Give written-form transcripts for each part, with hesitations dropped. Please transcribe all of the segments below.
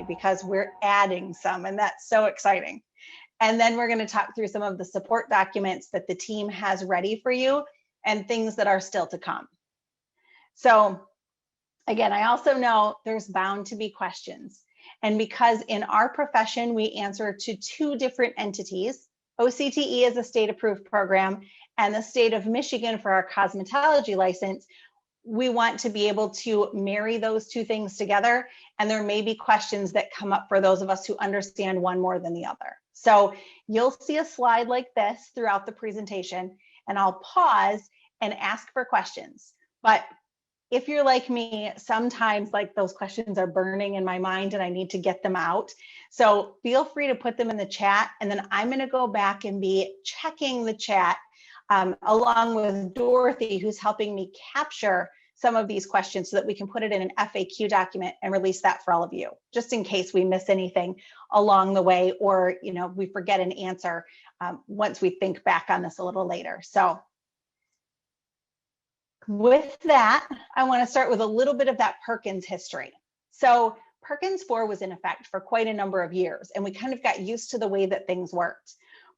because we're adding some, and that's so exciting. And then we're going to talk through some of the support documents that the team has ready for you and things that are still to come. So again, I also know there's bound to be questions. And because in our profession, we answer to two different entities, OCTE is a state approved program, and the state of Michigan for our cosmetology license, we want to be able to marry those two things together. And there may be questions that come up for those of us who understand one more than the other. So you'll see a slide like this throughout the presentation, and I'll pause and ask for questions. But if you're like me, sometimes like those questions are burning in my mind and I need to get them out. So feel free to put them in the chat, and then I'm going to go back and be checking the chat along with Dorothy, who's helping me capture some of these questions so that we can put it in an FAQ document and release that for all of you, just in case we miss anything along the way, or we forget an answer once we think back on this a little later. So with that, I want to start with a little bit of that Perkins history. So Perkins 4 was in effect for quite a number of years, and we kind of got used to the way that things worked.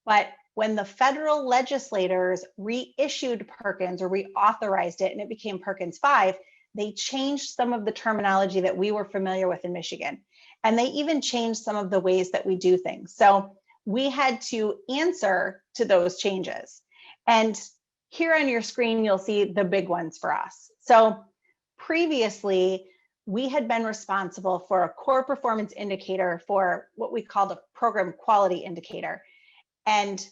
But when the federal legislators reissued Perkins or reauthorized it and it became Perkins 5, they changed some of the terminology that we were familiar with in Michigan. And they even changed some of the ways that we do things. So we had to answer to those changes. And here on your screen, you'll see the big ones for us. So previously, we had been responsible for a core performance indicator for what we called a program quality indicator. And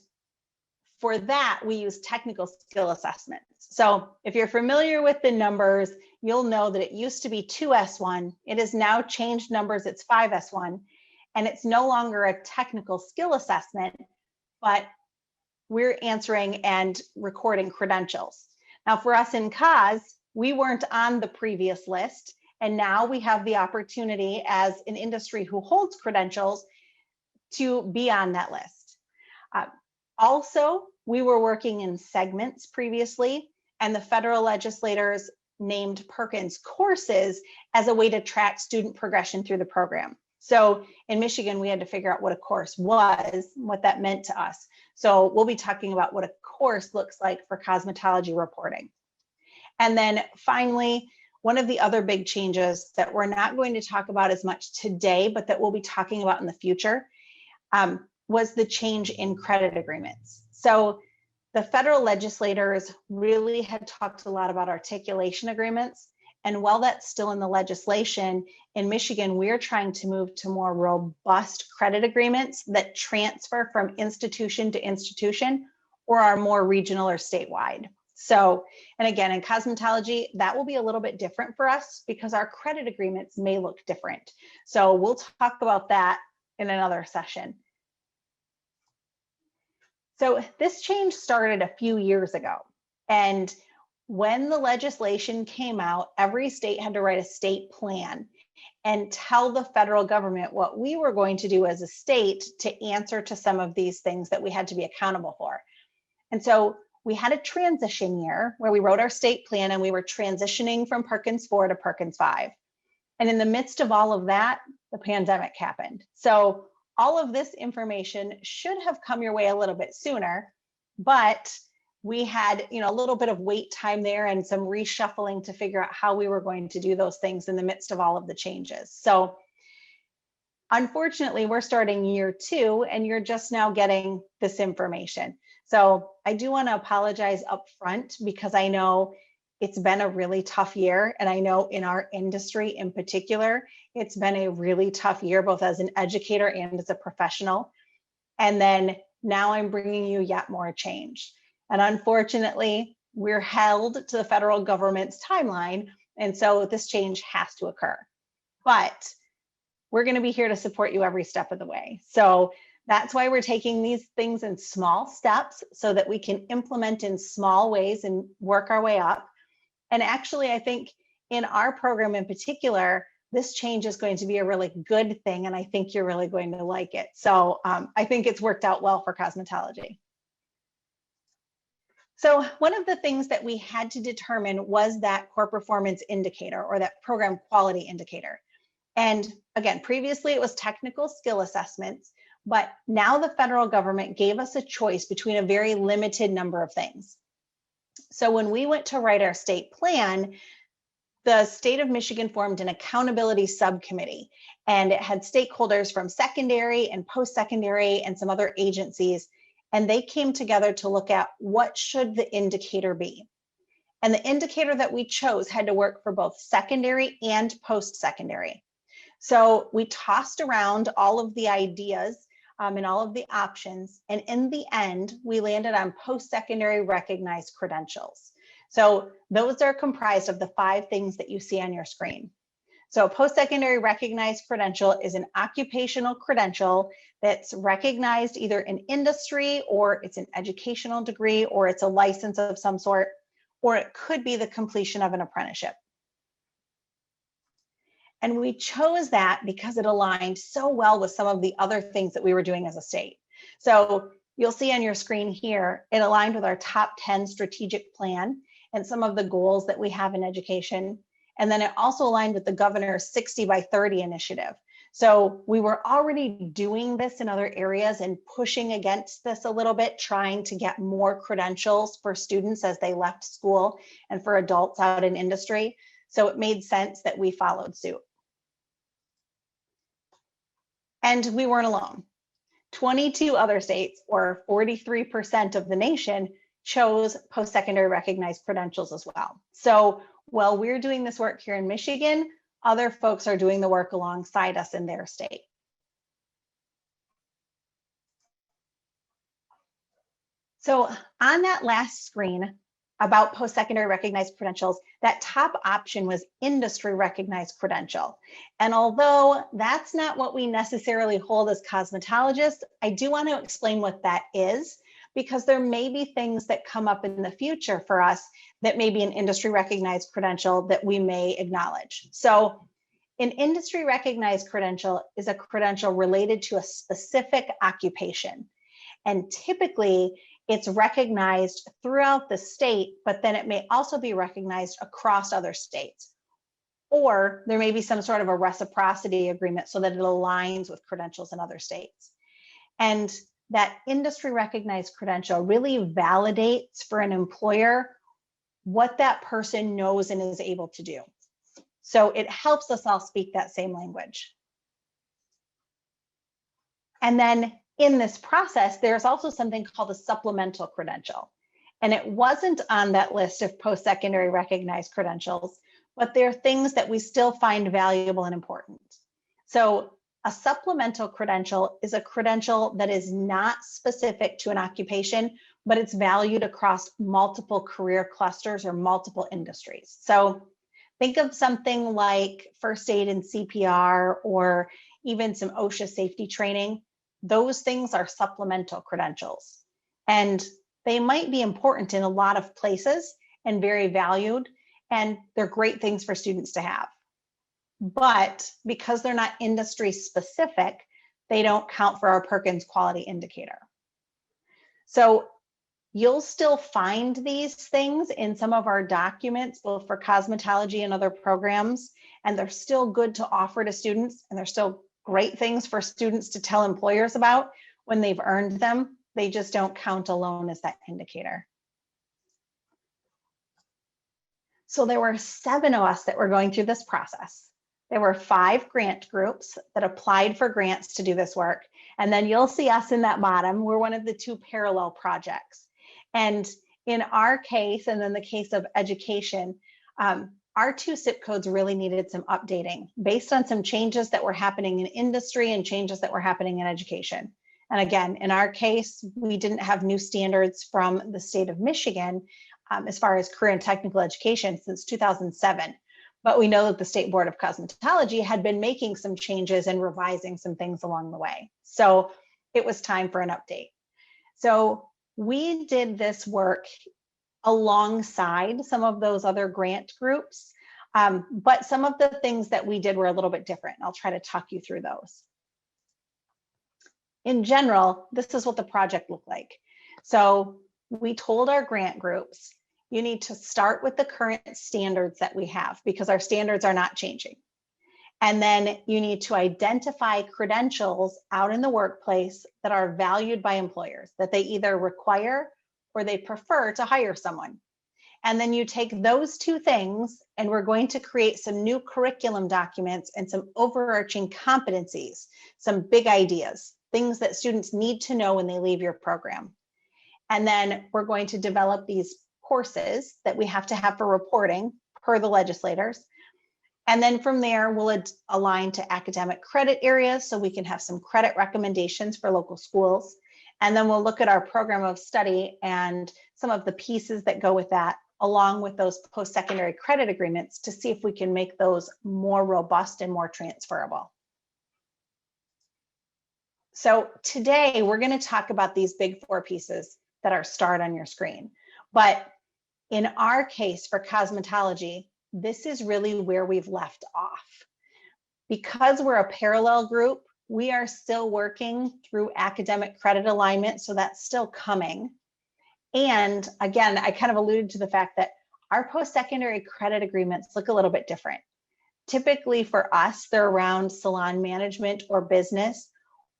for that, we use technical skill assessments. So if you're familiar with the numbers, you'll know that it used to be 2S1. It has now changed numbers, it's 5S1. And it's no longer a technical skill assessment, but we're answering and recording credentials. Now for us in COS, we weren't on the previous list, and now we have the opportunity as an industry who holds credentials to be on that list. Also, we were working in segments previously, and the federal legislators named Perkins courses as a way to track student progression through the program. So in Michigan, we had to figure out what a course was, what that meant to us. So we'll be talking about what a course looks like for cosmetology reporting. And then finally, one of the other big changes that we're not going to talk about as much today, but that we'll be talking about in the future, was the change in credit agreements. So the federal legislators really had talked a lot about articulation agreements. And while that's still in the legislation, in Michigan, we're trying to move to more robust credit agreements that transfer from institution to institution or are more regional or statewide. So, and again, in cosmetology, that will be a little bit different for us because our credit agreements may look different. So we'll talk about that in another session. So this change started a few years ago. And when the legislation came out, every state had to write a state plan and tell the federal government what we were going to do as a state to answer to some of these things that we had to be accountable for. And so we had a transition year where we wrote our state plan and we were transitioning from Perkins 4 to Perkins 5. And in the midst of all of that, the pandemic happened. So all of this information should have come your way a little bit sooner, but we had, a little bit of wait time there and some reshuffling to figure out how we were going to do those things in the midst of all of the changes. So unfortunately, we're starting year 2 and you're just now getting this information. So I do want to apologize up front because I know it's been a really tough year. And I know in our industry in particular, it's been a really tough year, both as an educator and as a professional. And then now I'm bringing you yet more change. And unfortunately, we're held to the federal government's timeline. And so this change has to occur. But we're going to be here to support you every step of the way. So that's why we're taking these things in small steps so that we can implement in small ways and work our way up. And actually, I think in our program in particular, this change is going to be a really good thing. And I think you're really going to like it. So I think it's worked out well for cosmetology. So one of the things that we had to determine was that core performance indicator or that program quality indicator. And again, previously it was technical skill assessments, but now the federal government gave us a choice between a very limited number of things. So when we went to write our state plan, the state of Michigan formed an accountability subcommittee, and it had stakeholders from secondary and post-secondary and some other agencies, and they came together to look at what should the indicator be. And the indicator that we chose had to work for both secondary and post-secondary. So we tossed around all of the ideas and all of the options, and in the end, we landed on post-secondary recognized credentials. So those are comprised of the 5 things that you see on your screen. So post-secondary recognized credential is an occupational credential that's recognized either in industry, or it's an educational degree, or it's a license of some sort, or it could be the completion of an apprenticeship. And we chose that because it aligned so well with some of the other things that we were doing as a state. So you'll see on your screen here, it aligned with our top 10 strategic plan and some of the goals that we have in education. And then it also aligned with the governor's 60 by 30 initiative. So we were already doing this in other areas and pushing against this a little bit, trying to get more credentials for students as they left school and for adults out in industry. So it made sense that we followed suit. And we weren't alone. 22 other states, or 43% of the nation, chose post-secondary recognized credentials as well. So while we're doing this work here in Michigan, other folks are doing the work alongside us in their state. So on that last screen about post-secondary recognized credentials, that top option was industry recognized credential. And although that's not what we necessarily hold as cosmetologists, I do want to explain what that is, because there may be things that come up in the future for us that may be an industry recognized credential that we may acknowledge. So an industry recognized credential is a credential related to a specific occupation. And typically it's recognized throughout the state, but then it may also be recognized across other states. Or there may be some sort of a reciprocity agreement so that it aligns with credentials in other states. And that industry recognized credential really validates for an employer what that person knows and is able to do. So it helps us all speak that same language. And then in this process, there's also something called a supplemental credential. And it wasn't on that list of post-secondary recognized credentials, but they're things that we still find valuable and important. So a supplemental credential is a credential that is not specific to an occupation, but it's valued across multiple career clusters or multiple industries. So think of something like first aid and CPR, or even some OSHA safety training. Those things are supplemental credentials, and they might be important in a lot of places and very valued, and they're great things for students to have. But because they're not industry specific, they don't count for our Perkins quality indicator. So you'll still find these things in some of our documents, both for cosmetology and other programs, and they're still good to offer to students, and they're still great things for students to tell employers about when they've earned them. They just don't count alone as that indicator. So there were 7 of us that were going through this process. There were 5 grant groups that applied for grants to do this work. And then you'll see us in that bottom. We're one of the 2 parallel projects. And in our case, and in the case of education, our 2 zip codes really needed some updating based on some changes that were happening in industry and changes that were happening in education. And again, in our case, we didn't have new standards from the state of Michigan as far as career and technical education since 2007. But we know that the State Board of Cosmetology had been making some changes and revising some things along the way. So it was time for an update. So we did this work alongside some of those other grant groups, but some of the things that we did were a little bit different. I'll try to talk you through those. In general, this is what the project looked like. So we told our grant groups, you need to start with the current standards that we have, because our standards are not changing. And then you need to identify credentials out in the workplace that are valued by employers, that they either require or they prefer to hire someone. And then you take those two things, and we're going to create some new curriculum documents and some overarching competencies, some big ideas, things that students need to know when they leave your program. And then we're going to develop these courses that we have to have for reporting per the legislators. And then from there, we'll align to academic credit areas so we can have some credit recommendations for local schools. And then we'll look at our program of study and some of the pieces that go with that, along with those post-secondary credit agreements, to see if we can make those more robust and more transferable. So today we're going to talk about these big four pieces that are starred on your screen. But in our case for cosmetology, this is really where we've left off. Because we're a parallel group, we are still working through academic credit alignment, so that's still coming. And again, I kind of alluded to the fact that our post-secondary credit agreements look a little bit different. Typically for us, they're around salon management or business,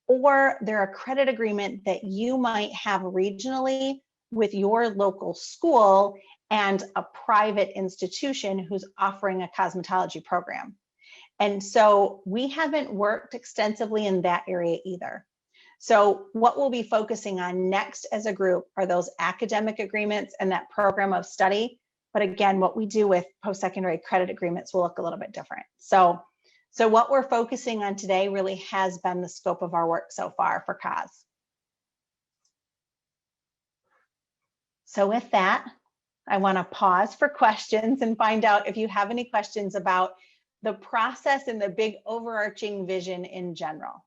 or they're a credit agreement that you might have regionally with your local school and a private institution who's offering a cosmetology program. And so we haven't worked extensively in that area either. So what we'll be focusing on next as a group are those academic agreements and that program of study. But again, what we do with post-secondary credit agreements will look a little bit different. So what we're focusing on today really has been the scope of our work so far for COS. So with that, I want to pause for questions and find out if you have any questions about the process and the big overarching vision in general.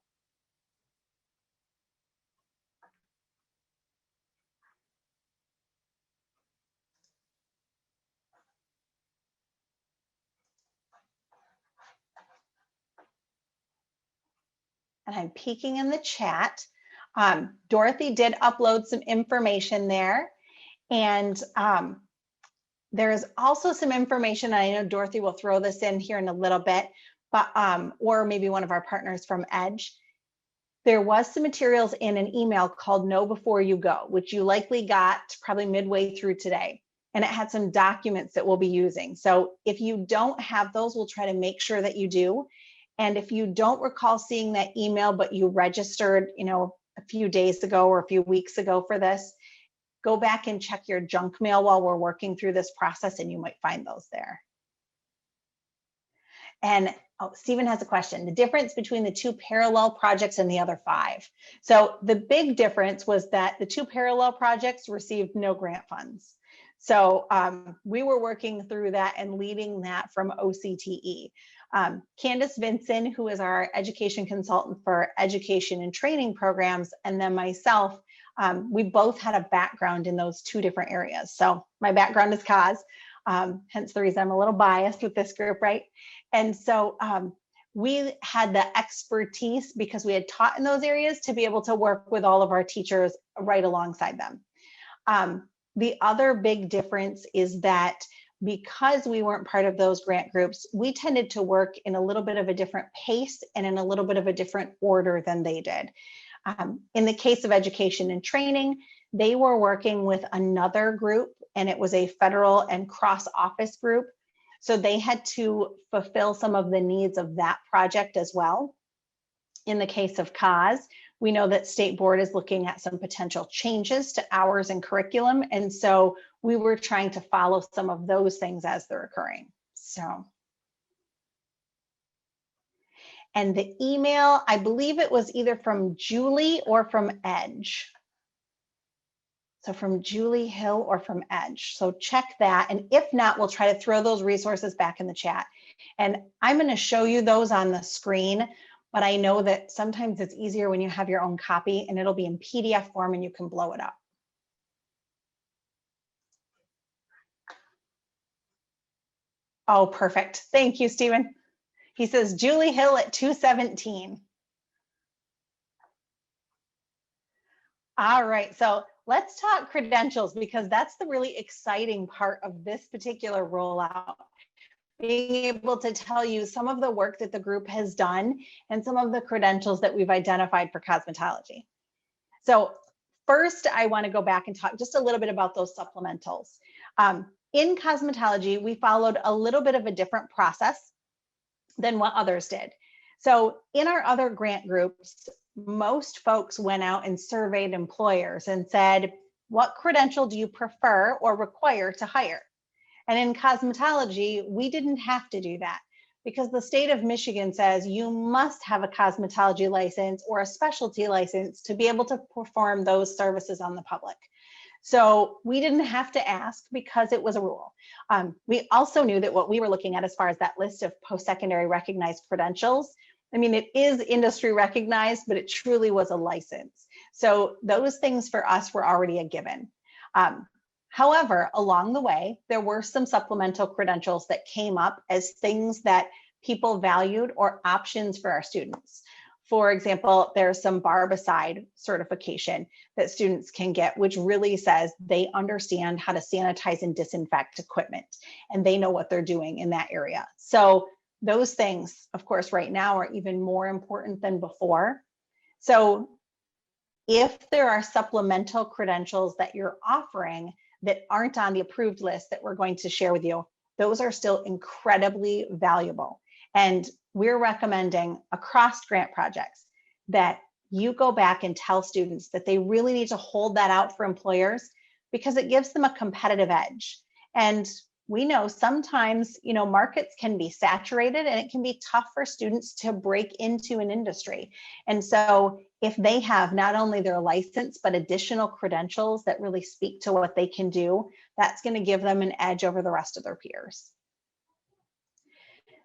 And I'm peeking in the chat. Dorothy did upload some information there. And there's also some information, I know Dorothy will throw this in here in a little bit, but or maybe one of our partners from Edge. There was some materials in an email called Know Before You Go, which you likely got probably midway through today. And it had some documents that we'll be using. So if you don't have those, we'll try to make sure that you do. And if you don't recall seeing that email, but you registered, a few days ago or a few weeks ago for this, go back and check your junk mail while we're working through this process, and you might find those there. And Stephen has a question. The difference between the two parallel projects and the other 5. So the big difference was that the two parallel projects received no grant funds. So we were working through that and leading that from OCTE. Candace Vinson, who is our education consultant for education and training programs, and then myself, we both had a background in those two different areas. So my background is COS, hence the reason I'm a little biased with this group, right? And so we had the expertise because we had taught in those areas to be able to work with all of our teachers right alongside them. The other big difference is that because we weren't part of those grant groups, we tended to work in a little bit of a different pace and in a little bit of a different order than they did. In the case of education and training, they were working with another group, and it was a federal and cross-office group. So they had to fulfill some of the needs of that project as well. In the case of COS, we know that State Board is looking at some potential changes to hours and curriculum. And so we were trying to follow some of those things as they're occurring. And the email, I believe it was either from Julie or from Edge. So from Julie Hill or from Edge. So check that. And if not, we'll try to throw those resources back in the chat. And I'm going to show you those on the screen, but I know that sometimes it's easier when you have your own copy, and it'll be in PDF form and you can blow it up. Oh, perfect. Thank you, Stephen. He says Julie Hill at 217. All right, so let's talk credentials, because that's the really exciting part of this particular rollout. being able to tell you some of the work that the group has done and some of the credentials that we've identified for cosmetology. So first, I want to go back and talk just a little bit about those supplementals. In cosmetology, we followed a little bit of a different process than what others did. So in our other grant groups, most folks went out and surveyed employers and said, what credential do you prefer or require to hire? And in cosmetology, we didn't have to do that because the state of Michigan says you must have a cosmetology license or a specialty license to be able to perform those services on the public. So we didn't have to ask because it was a rule. We also knew that what we were looking at as far as that list of post-secondary recognized credentials, I mean, it is industry recognized, but it truly was a license. So those things for us were already a given. However, along the way, there were some supplemental credentials that came up as things that people valued or options for our students. For example, there's some barbicide certification that students can get, which really says they understand how to sanitize and disinfect equipment, and they know what they're doing in that area. So those things, of course, right now are even more important than before. So if there are supplemental credentials that you're offering that aren't on the approved list that we're going to share with you, those are still incredibly valuable. And we're recommending across grant projects that you go back and tell students that they really need to hold that out for employers because it gives them a competitive edge. And we know sometimes, markets can be saturated and it can be tough for students to break into an industry. And so if they have not only their license, but additional credentials that really speak to what they can do, that's going to give them an edge over the rest of their peers.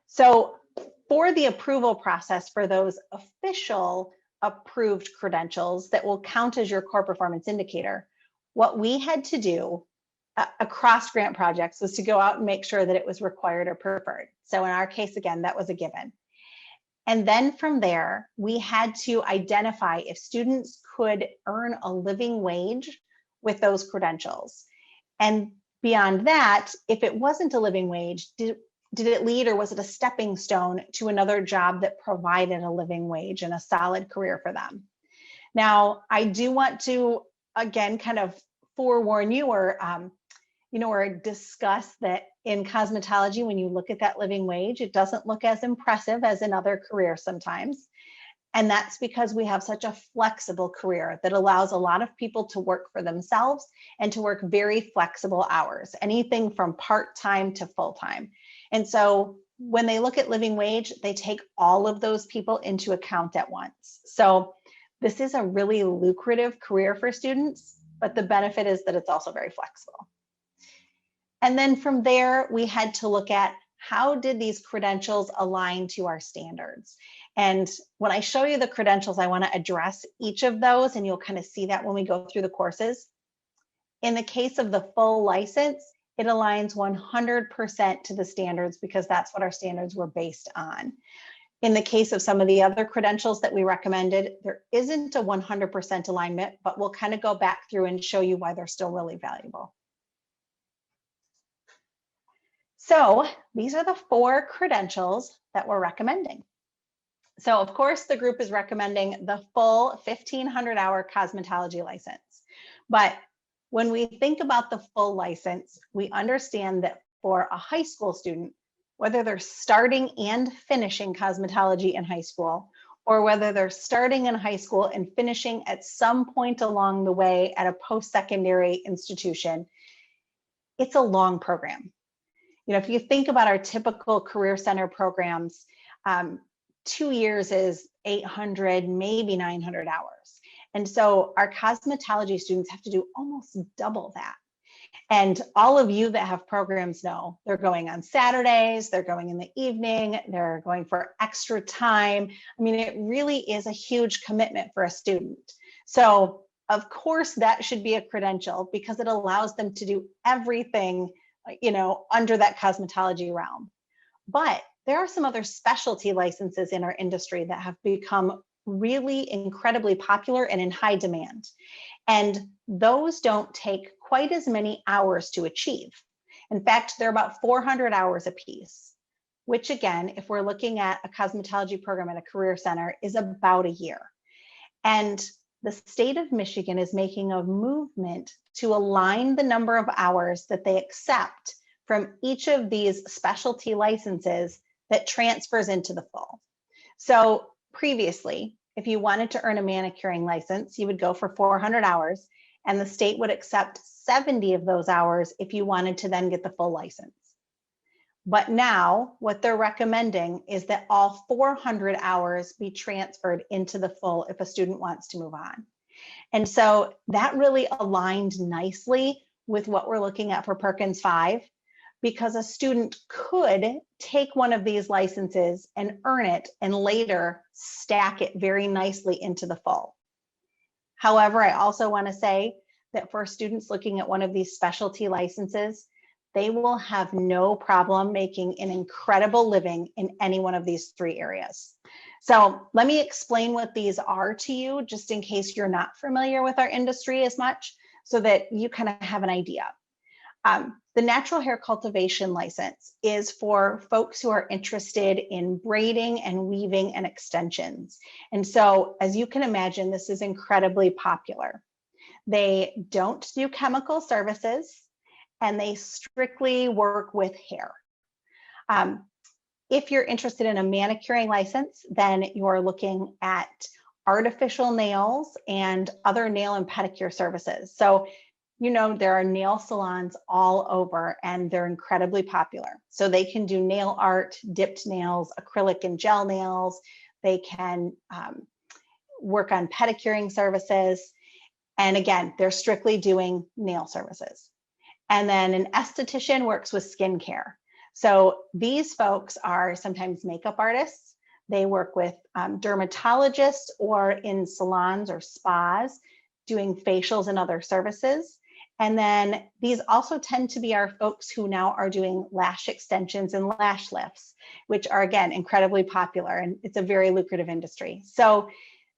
So for the approval process for those official approved credentials that will count as your core performance indicator, what we had to do across grant projects was to go out and make sure that it was required or preferred. So in our case, again, that was a given. And then from there, we had to identify if students could earn a living wage with those credentials. And beyond that, if it wasn't a living wage, did it lead or was it a stepping stone to another job that provided a living wage and a solid career for them? Now, I do want to, again, kind of forewarn you or discuss that in cosmetology, when you look at that living wage, it doesn't look as impressive as in other careers sometimes. And that's because we have such a flexible career that allows a lot of people to work for themselves and to work very flexible hours, anything from part-time to full-time. And so when they look at living wage, they take all of those people into account at once. So this is a really lucrative career for students, but the benefit is that it's also very flexible. And then from there, we had to look at how did these credentials align to our standards? And when I show you the credentials, I want to address each of those, and you'll kind of see that when we go through the courses. In the case of the full license, it aligns 100% to the standards because that's what our standards were based on. In the case of some of the other credentials that we recommended, there isn't a 100% alignment, but we'll kind of go back through and show you why they're still really valuable. So these are the 4 credentials that we're recommending. So of course, the group is recommending the full 1,500-hour cosmetology license. But when we think about the full license, we understand that for a high school student, whether they're starting and finishing cosmetology in high school, or whether they're starting in high school and finishing at some point along the way at a post-secondary institution, it's a long program. If you think about our typical Career Center programs, 2 years is 800, maybe 900 hours. And so our cosmetology students have to do almost double that. And all of you that have programs know they're going on Saturdays, they're going in the evening, they're going for extra time. I mean, it really is a huge commitment for a student. So of course that should be a credential because it allows them to do everything, under that cosmetology realm. But there are some other specialty licenses in our industry that have become really incredibly popular and in high demand. And those don't take quite as many hours to achieve. In fact, they're about 400 hours a piece. which again, if we're looking at a cosmetology program at a career center, is about a year. And the state of Michigan is making a movement to align the number of hours that they accept from each of these specialty licenses that transfers into the full. So previously, if you wanted to earn a manicuring license, you would go for 400 hours, and the state would accept 70 of those hours if you wanted to then get the full license. But now what they're recommending is that all 400 hours be transferred into the full if a student wants to move on. And so that really aligned nicely with what we're looking at for Perkins 5, because a student could take one of these licenses and earn it and later stack it very nicely into the full. However, I also want to say that for students looking at one of these specialty licenses, they will have no problem making an incredible living in any one of these 3 areas. So let me explain what these are to you, just in case you're not familiar with our industry as much, so that you kind of have an idea. The natural hair cultivation license is for folks who are interested in braiding and weaving and extensions. And so, as you can imagine, this is incredibly popular. They don't do chemical services, and they strictly work with hair. If you're interested in a manicuring license, then you're looking at artificial nails and other nail and pedicure services. So, you know, there are nail salons all over, and they're incredibly popular. So they can do nail art, dipped nails, acrylic and gel nails. They can work on pedicuring services. And again, they're strictly doing nail services. And then an esthetician works with skincare. So these folks are sometimes makeup artists. They work with dermatologists or in salons or spas doing facials and other services. And then these also tend to be our folks who now are doing lash extensions and lash lifts, which are, again, incredibly popular, and it's a very lucrative industry. So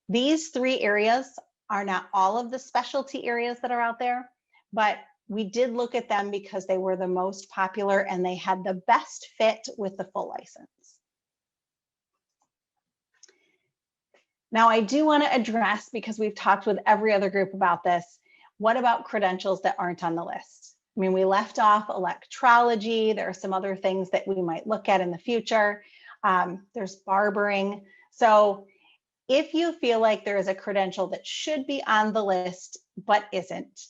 these 3 areas are not all of the specialty areas that are out there, but we did look at them because they were the most popular and they had the best fit with the full license. Now, I do want to address, because we've talked with every other group about this, what about credentials that aren't on the list? I mean, we left off electrology. There are some other things that we might look at in the future. There's barbering. So if you feel like there is a credential that should be on the list but isn't,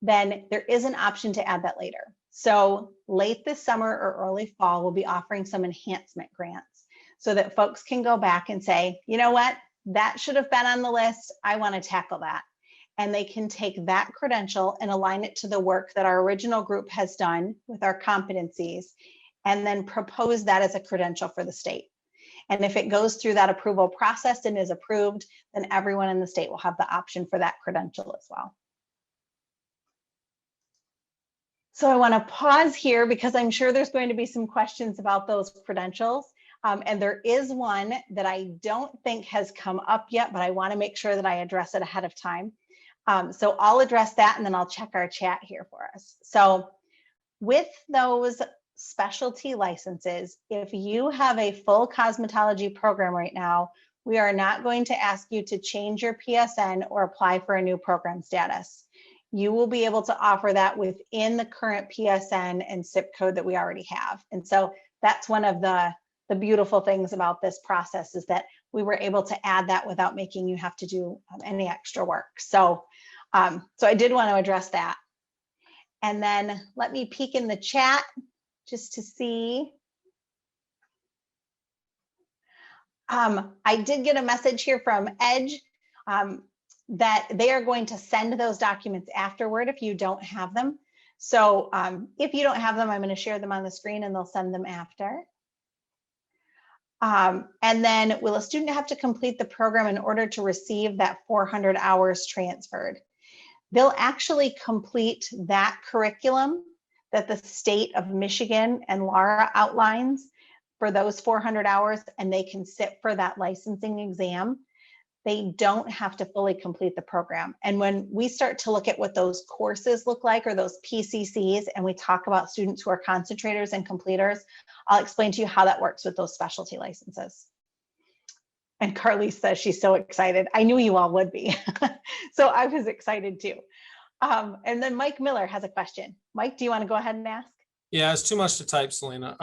then there is an option to add that later. So late this summer or early fall, we'll be offering some enhancement grants so that folks can go back and say, you know what, that should have been on the list. I want to tackle that. And they can take that credential and align it to the work that our original group has done with our competencies, and then propose that as a credential for the state. And if it goes through that approval process and is approved, then everyone in the state will have the option for that credential as well. So I want to pause here because I'm sure there's going to be some questions about those credentials. And there is one that I don't think has come up yet, but I want to make sure that I address it ahead of time. So I'll address that, and then I'll check our chat here for us. So with those specialty licenses, if you have a full cosmetology program right now, we are not going to ask you to change your PSN or apply for a new program status. You will be able to offer that within the current PSN and zip code that we already have. And so that's one of the beautiful things about this process, is that we were able to add that without making you have to do any extra work. So, so I did want to address that. And then let me peek in the chat just to see. I did get a message here from Edge that they are going to send those documents afterward if you don't have them. So if you don't have them, I'm going to share them on the screen and they'll send them after. And then, will a student have to complete the program in order to receive that 400 hours transferred? They'll actually complete that curriculum that the state of Michigan and Laura outlines for those 400 hours, and they can sit for that licensing exam. they don't have to fully complete the program. And when we start to look at what those courses look like, or those PCCs, and we talk about students who are concentrators and completers, I'll explain to you how that works with those specialty licenses. And Carly says she's so excited. I knew you all would be. So I was excited too. And then Mike Miller has a question. Mike, do you want to go ahead and ask? Yeah, it's too much to type, Selena.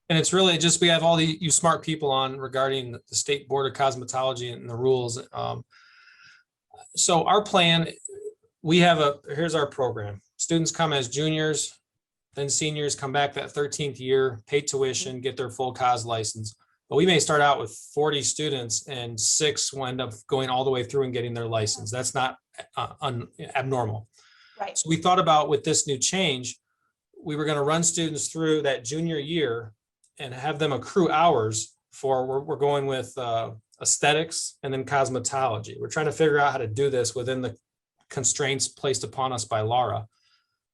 It's really just, we have all you smart people on regarding the State Board of Cosmetology and the rules. So our plan, here's our program. Students come as juniors, then seniors come back that 13th year, pay tuition, get their full cos license. But we may start out with 40 students and 6 will end up going all the way through and getting their license. That's not abnormal. Right. So we thought about, with this new change, we were going to run students through that junior year and have them accrue hours for, we're going with aesthetics and then cosmetology. We're trying to figure out how to do this within the constraints placed upon us by Laura.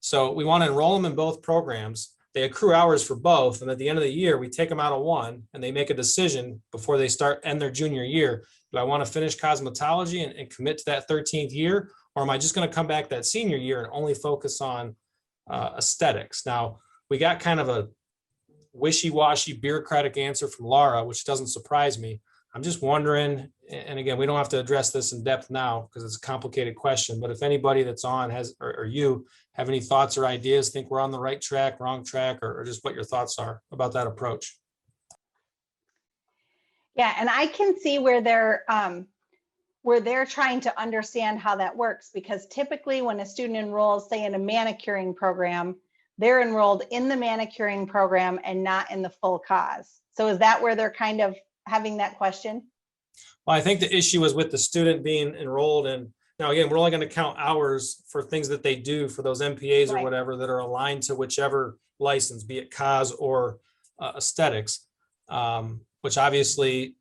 So we want to enroll them in both programs. They accrue hours for both. And at the end of the year, we take them out of one and they make a decision before they end their junior year. Do I want to finish cosmetology and commit to that 13th year? Or am I just going to come back that senior year and only focus on aesthetics? Now, we got kind of a wishy-washy bureaucratic answer from Laura, which doesn't surprise me. I'm just wondering, and again, we don't have to address this in depth now because it's a complicated question, but if anybody that's on has, or you have any thoughts or ideas, think we're on the right track, wrong track, or just what your thoughts are about that approach. Yeah, and I can see where they're trying to understand how that works, because typically when a student enrolls, say, in a manicuring program, they're enrolled in the manicuring program and not in the full cause. So is that where they're kind of having that question? Well, I think the issue is with the student being enrolled in. Now, again, we're only going to count hours for things that they do for those MPAs or whatever that are aligned to whichever license, be it cos or aesthetics, which obviously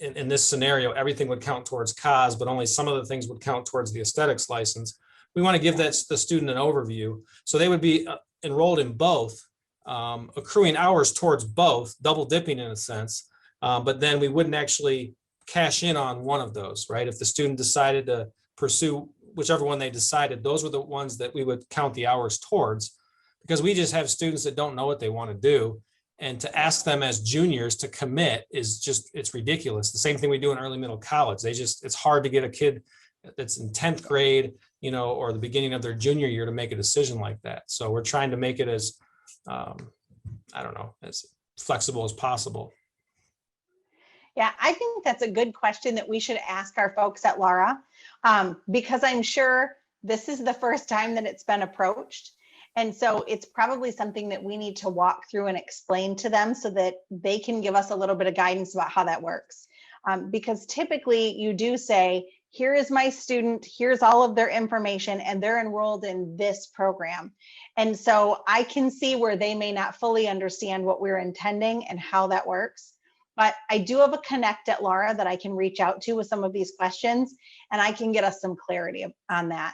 in this scenario, everything would count towards cos, but only some of the things would count towards the aesthetics license. We want to give the student an overview. So they would be enrolled in both, accruing hours towards both, double dipping in a sense, but then we wouldn't actually cash in on one of those, right? If the student decided to pursue whichever one they decided, those were the ones that we would count the hours towards, because we just have students that don't know what they want to do. And to ask them as juniors to commit is just, it's ridiculous. The same thing we do in early middle college. It's hard to get a kid that's in 10th grade, or the beginning of their junior year to make a decision like that. So we're trying to make it as, as flexible as possible. Yeah, I think that's a good question that we should ask our folks at Laura, because I'm sure this is the first time that it's been approached. And so it's probably something that we need to walk through and explain to them so that they can give us a little bit of guidance about how that works. Because typically you do say, here is my student, here's all of their information, and they're enrolled in this program. And so I can see where they may not fully understand what we're intending and how that works. But I do have a connect at Laura that I can reach out to with some of these questions, and I can get us some clarity on that.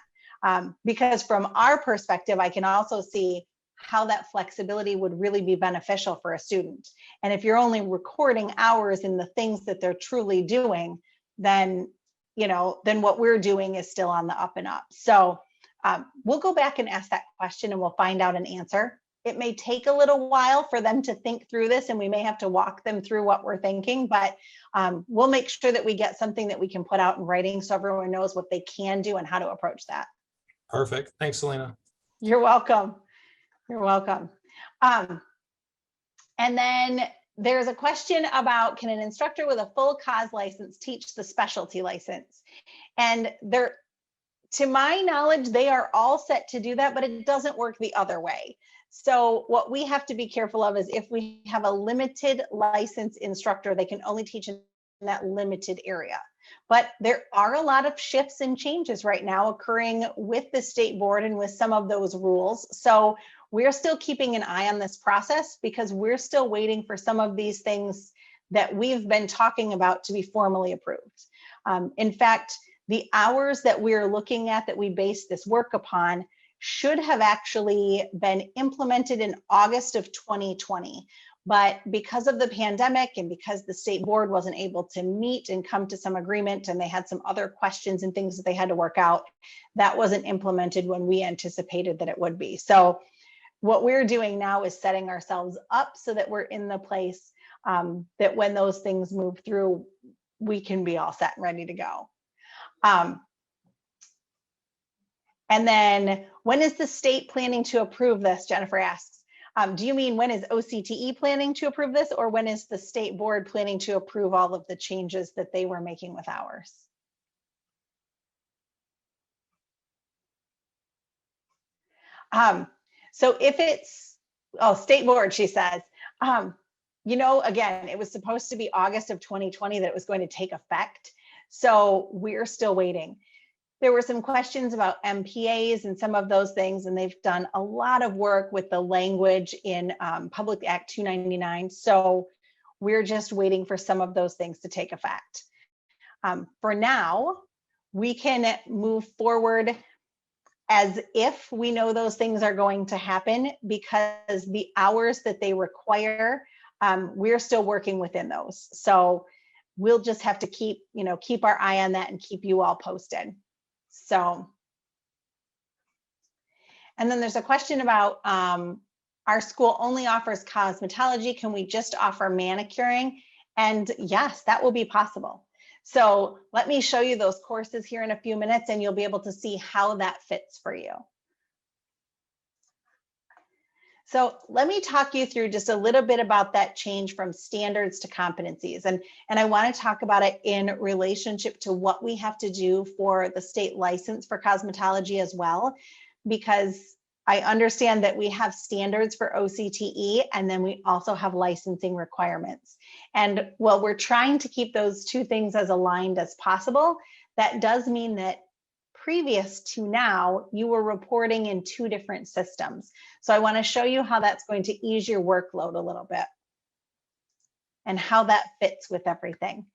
Because from our perspective, I can also see how that flexibility would really be beneficial for a student. And if you're only recording hours in the things that they're truly doing, then what we're doing is still on the up and up. So we'll go back and ask that question and we'll find out an answer. It may take a little while for them to think through this, and we may have to walk them through what we're thinking, but we'll make sure that we get something that we can put out in writing so everyone knows what they can do and how to approach that. Perfect. Thanks, Selena. You're welcome. You're welcome. And then there's a question about, can an instructor with a full cos license teach the specialty license? And to my knowledge, they are all set to do that, but it doesn't work the other way. So what we have to be careful of is if we have a limited license instructor, they can only teach in that limited area. But there are a lot of shifts and changes right now occurring with the state board and with some of those rules. So we're still keeping an eye on this process because we're still waiting for some of these things that we've been talking about to be formally approved. In fact, the hours that we're looking at that we base this work upon should have actually been implemented in August of 2020. But because of the pandemic and because the state board wasn't able to meet and come to some agreement, and they had some other questions and things that they had to work out, that wasn't implemented when we anticipated that it would be. So what we're doing now is setting ourselves up so that we're in the place that when those things move through, we can be all set and ready to go. And then when is the state planning to approve this? Jennifer asks. Do you mean when is OCTE planning to approve this, or when is the state board planning to approve all of the changes that they were making with ours? So if it's, state board, she says, you know, again, it was supposed to be August of 2020 that it was going to take effect. So we're still waiting. There were some questions about MPAs and some of those things, and they've done a lot of work with the language in Public Act 299. So we're just waiting for some of those things to take effect. For now, we can move forward as if we know those things are going to happen, because the hours that they require, we're still working within those. So we'll just have to keep our eye on that and keep you all posted. So, and then there's a question about our school only offers cosmetology. Can we just offer manicuring? And yes, that will be possible. So let me show you those courses here in a few minutes, and you'll be able to see how that fits for you. So let me talk you through just a little bit about that change from standards to competencies. And I want to talk about it in relationship to what we have to do for the state license for cosmetology as well, because I understand that we have standards for OCTE, and then we also have licensing requirements. And while we're trying to keep those two things as aligned as possible, that does mean that previous to now, you were reporting in two different systems. So I want to show you how that's going to ease your workload a little bit and how that fits with everything.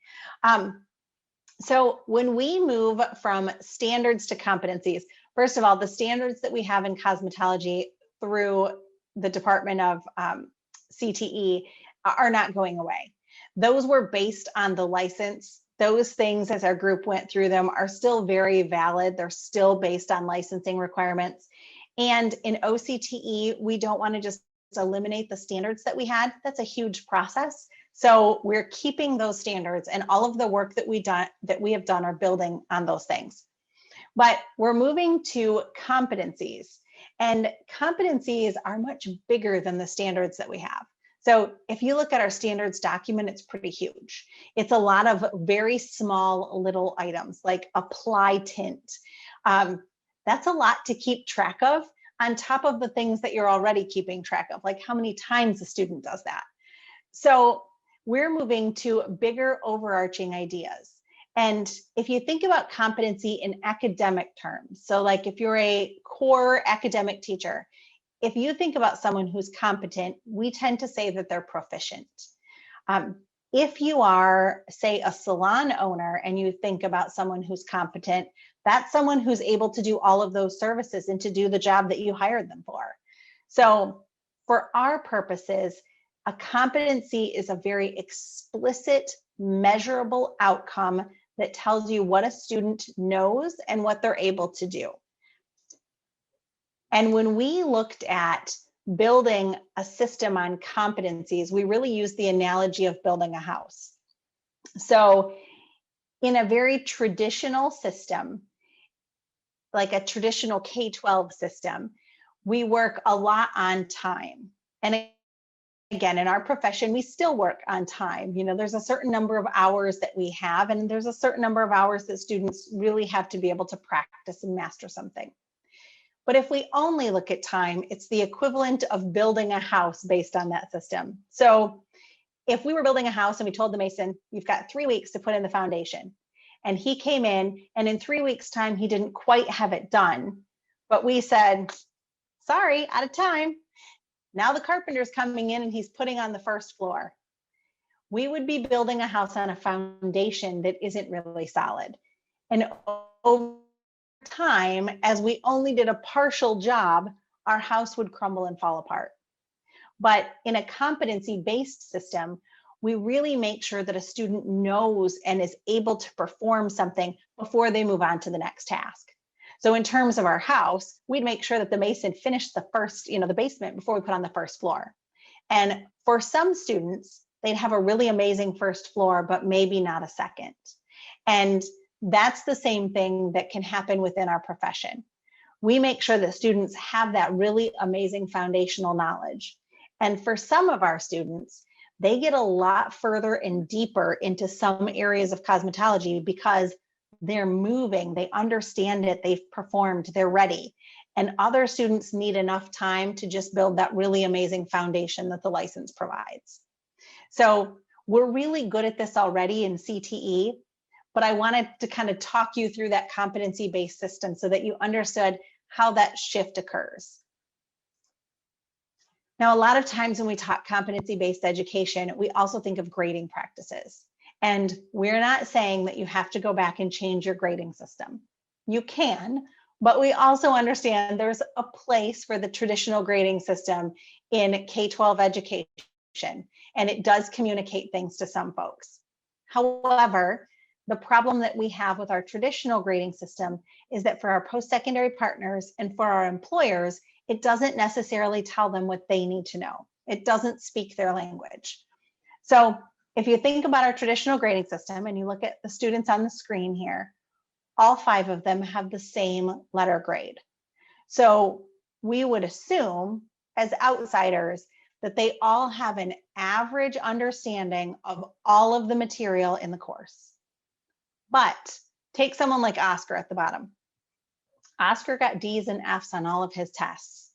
So when we move from standards to competencies, first of all, the standards that we have in cosmetology through the Department of CTE are not going away. Those were based on the license. Those things, as our group went through them, are still very valid. They're still based on licensing requirements. And in OCTE, we don't want to just eliminate the standards that we had. That's a huge process. So we're keeping those standards, and all of the work that we have done are building on those things. But we're moving to competencies, and competencies are much bigger than the standards that we have. So if you look at our standards document, it's pretty huge. It's a lot of very small little items like apply tint. That's a lot to keep track of on top of the things that you're already keeping track of, like how many times a student does that. So we're moving to bigger overarching ideas. And if you think about competency in academic terms, so like if you're a core academic teacher, if you think about someone who's competent, we tend to say that they're proficient. If you are, say, a salon owner and you think about someone who's competent, that's someone who's able to do all of those services and to do the job that you hired them for. So for our purposes, a competency is a very explicit, measurable outcome that tells you what a student knows and what they're able to do. And when we looked at building a system on competencies, we really used the analogy of building a house. So in a very traditional system, like a traditional K-12 system, we work a lot on time. And again, in our profession, we still work on time. You know, there's a certain number of hours that we have, and there's a certain number of hours that students really have to be able to practice and master something. But if we only look at time, it's the equivalent of building a house based on that system. So if we were building a house and we told the mason, you've got 3 weeks to put in the foundation, and he came in and in 3 weeks' time, he didn't quite have it done, but we said, sorry, out of time. Now the carpenter's coming in and he's putting on the first floor. We would be building a house on a foundation that isn't really solid. And over time, as we only did a partial job, our house would crumble and fall apart. But in a competency-based system, we really make sure that a student knows and is able to perform something before they move on to the next task. So in terms of our house, we'd make sure that the mason finished the first, the basement before we put on the first floor. And for some students, they'd have a really amazing first floor, but maybe not a second. And that's the same thing that can happen within our profession. We make sure that students have that really amazing foundational knowledge. And for some of our students, they get a lot further and deeper into some areas of cosmetology because they're moving, they understand it, they've performed, they're ready. And other students need enough time to just build that really amazing foundation that the license provides. So we're really good at this already in CTE, but I wanted to kind of talk you through that competency-based system so that you understood how that shift occurs. Now, a lot of times when we talk competency-based education, we also think of grading practices. And we're not saying that you have to go back and change your grading system. You can, but we also understand there's a place for the traditional grading system in K-12 education, and it does communicate things to some folks. However, the problem that we have with our traditional grading system is that for our post-secondary partners and for our employers, it doesn't necessarily tell them what they need to know. It doesn't speak their language. So if you think about our traditional grading system and you look at the students on the screen here, all 5 of them have the same letter grade. So we would assume as outsiders that they all have an average understanding of all of the material in the course. But take someone like Oscar at the bottom. Oscar got D's and F's on all of his tests.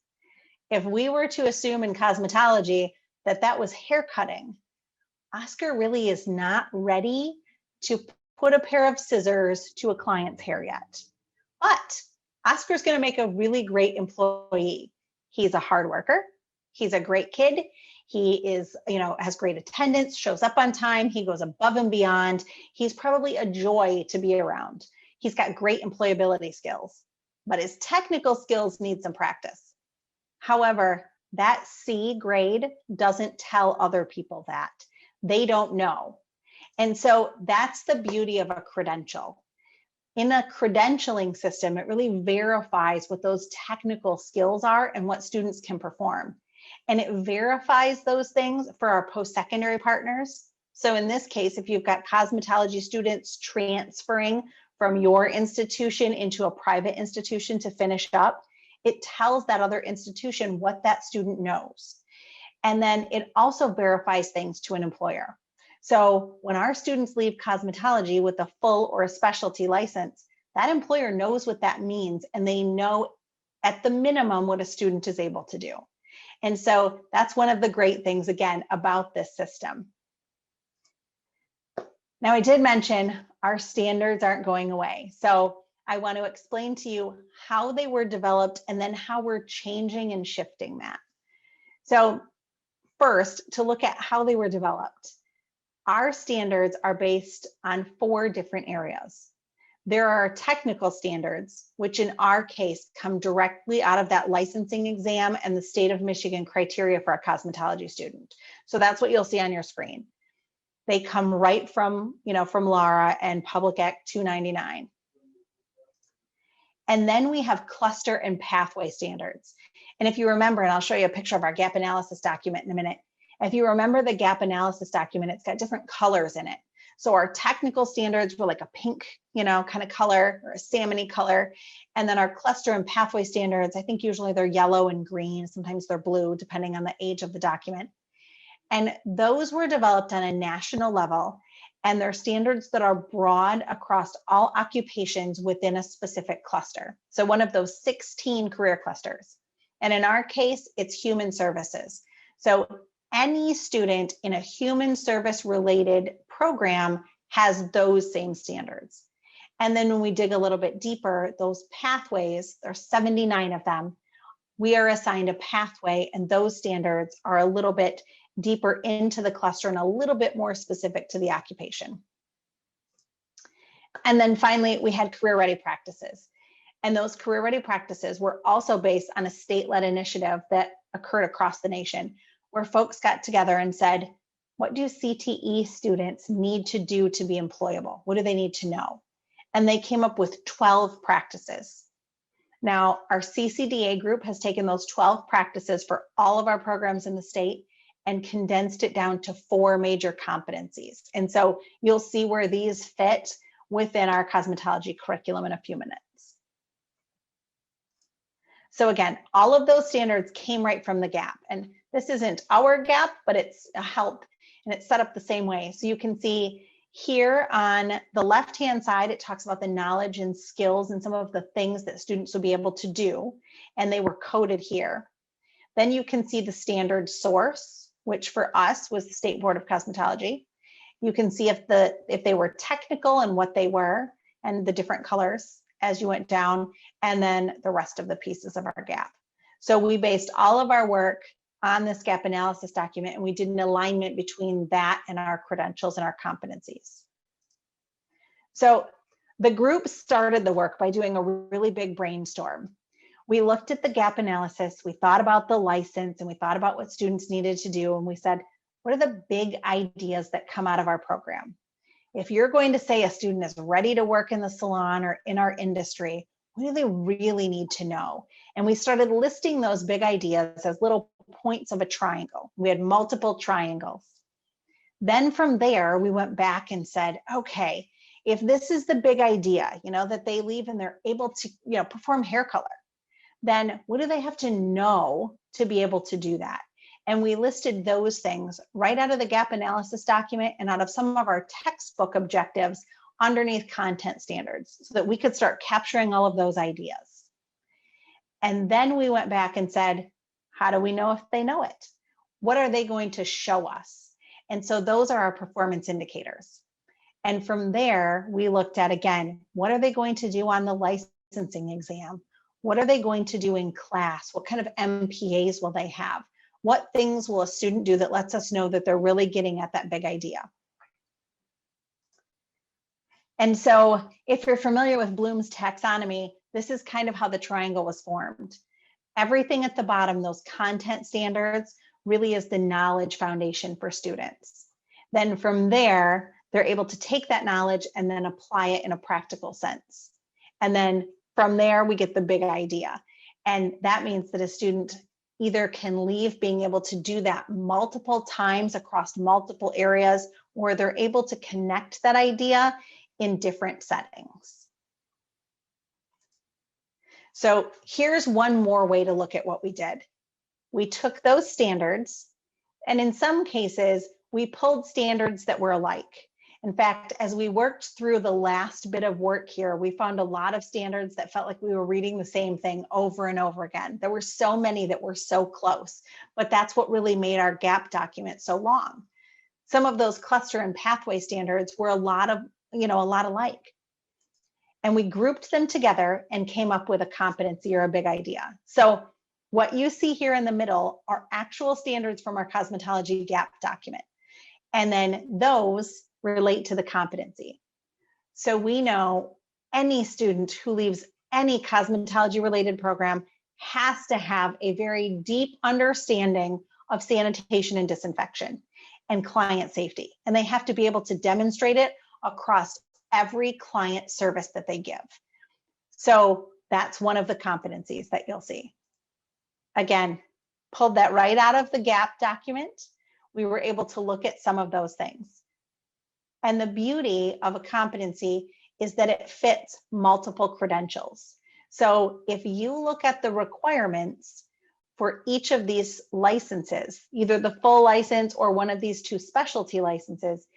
If we were to assume in cosmetology that that was hair cutting, Oscar really is not ready to put a pair of scissors to a client's hair yet. But Oscar's going to make a really great employee. He's a hard worker. He's a great kid. He is, has great attendance, shows up on time. He goes above and beyond. He's probably a joy to be around. He's got great employability skills, but his technical skills need some practice. However, that C grade doesn't tell other people that. They don't know. And so that's the beauty of a credential. In a credentialing system, it really verifies what those technical skills are and what students can perform. And it verifies those things for our post-secondary partners. So in this case, if you've got cosmetology students transferring from your institution into a private institution to finish up, it tells that other institution what that student knows. And then it also verifies things to an employer. So when our students leave cosmetology with a full or a specialty license, that employer knows what that means, and they know at the minimum what a student is able to do. And so that's one of the great things, again, about this system. Now, I did mention our standards aren't going away. So I want to explain to you how they were developed and then how we're changing and shifting that. So first, to look at how they were developed. Our standards are based on 4 different areas. There are technical standards, which in our case come directly out of that licensing exam and the state of Michigan criteria for a cosmetology student. So that's what you'll see on your screen. They come right from, from Laura and Public Act 299. And then we have cluster and pathway standards. And if you remember, and I'll show you a picture of our gap analysis document in a minute. If you remember the gap analysis document, it's got different colors in it. So our technical standards were like a pink, kind of color, or a salmony color. And then our cluster and pathway standards, I think usually they're yellow and green. Sometimes they're blue, depending on the age of the document. And those were developed on a national level. And they're standards that are broad across all occupations within a specific cluster. So one of those 16 career clusters. And in our case, it's human services. So any student in a human service related program has those same standards. And then when we dig a little bit deeper, those pathways, there's 79 of them, we are assigned a pathway, and those standards are a little bit deeper into the cluster and a little bit more specific to the occupation. And then finally, we had career ready practices. And those career ready practices were also based on a state-led initiative that occurred across the nation. where folks got together and said, what do CTE students need to do to be employable? What do they need to know? And they came up with 12 practices. Now, our CCDA group has taken those 12 practices for all of our programs in the state and condensed it down to 4 major competencies. And so you'll see where these fit within our cosmetology curriculum in a few minutes. So again, all of those standards came right from the GAP. And this isn't our GAP, but it's a help, and it's set up the same way. So you can see here on the left-hand side, it talks about the knowledge and skills and some of the things that students will be able to do, and they were coded here. Then you can see the standard source, which for us was the State Board of Cosmetology. You can see if they were technical and what they were, and the different colors as you went down, and then the rest of the pieces of our GAP. So we based all of our work on this gap analysis document, and we did an alignment between that and our credentials and our competencies. So the group started the work by doing a really big brainstorm. We looked at the gap analysis, we thought about the license, and we thought about what students needed to do, and we said, what are the big ideas that come out of our program? If you're going to say a student is ready to work in the salon or in our industry, what do they really need to know? And we started listing those big ideas as little points of a triangle. We had multiple triangles. Then from there, we went back and said, okay, if this is the big idea, that they leave and they're able to, perform hair color, then what do they have to know to be able to do that? And we listed those things right out of the gap analysis document and out of some of our textbook objectives underneath content standards so that we could start capturing all of those ideas. And then we went back and said, how do we know if they know it? What are they going to show us? And so those are our performance indicators. And from there, we looked at, again, what are they going to do on the licensing exam? What are they going to do in class? What kind of MPAs will they have? What things will a student do that lets us know that they're really getting at that big idea? And so if you're familiar with Bloom's taxonomy, this is kind of how the triangle was formed. Everything at the bottom, those content standards, really is the knowledge foundation for students. Then from there, they're able to take that knowledge and then apply it in a practical sense. And then from there, we get the big idea. And that means that a student either can leave being able to do that multiple times across multiple areas, or they're able to connect that idea in different settings. So here's one more way to look at what we did. We took those standards, and in some cases, we pulled standards that were alike. In fact, as we worked through the last bit of work here, we found a lot of standards that felt like we were reading the same thing over and over again. There were so many that were so close, but that's what really made our GAP document so long. Some of those cluster and pathway standards were a lot alike. And we grouped them together and came up with a competency or a big idea. So what you see here in the middle are actual standards from our cosmetology GAP document. And then those relate to the competency. So we know any student who leaves any cosmetology related program has to have a very deep understanding of sanitation and disinfection and client safety. And they have to be able to demonstrate it across every client service that they give. So that's one of the competencies that you'll see. Again, pulled that right out of the GAP document. We were able to look at some of those things. And the beauty of a competency is that it fits multiple credentials. So if you look at the requirements for each of these licenses, either the full license or one of these 2 specialty licenses,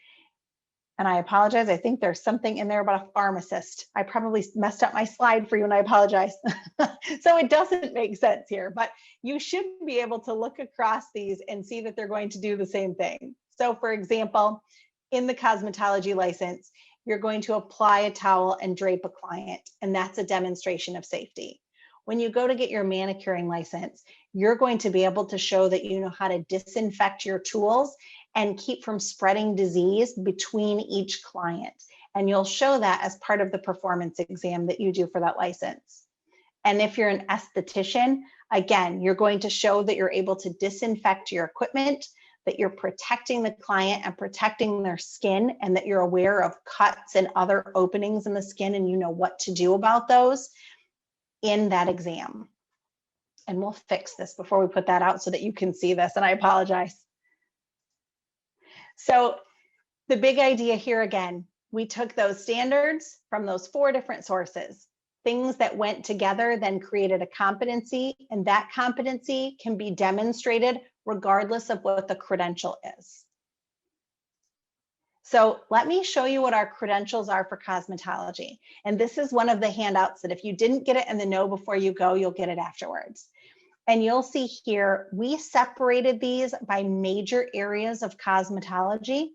and I apologize, I think there's something in there about a pharmacist. I probably messed up my slide for you and I apologize. So it doesn't make sense here, but you should be able to look across these and see that they're going to do the same thing. So for example, in the cosmetology license, you're going to apply a towel and drape a client, and that's a demonstration of safety. When you go to get your manicuring license, you're going to be able to show that you know how to disinfect your tools and keep from spreading disease between each client. And you'll show that as part of the performance exam that you do for that license. And if you're an esthetician, Again, you're going to show that you're able to disinfect your equipment, that you're protecting the client and protecting their skin, and that you're aware of cuts and other openings in the skin and you know what to do about those in that exam. And we'll fix this before we put that out so that you can see this, and I apologize. So the big idea here again, we took those standards from those 4 different sources. Things that went together then created a competency, and that competency can be demonstrated regardless of what the credential is. So let me show you what our credentials are for cosmetology. And this is one of the handouts that if you didn't get it in the know before you go, you'll get it afterwards. And you'll see here, we separated these by major areas of cosmetology.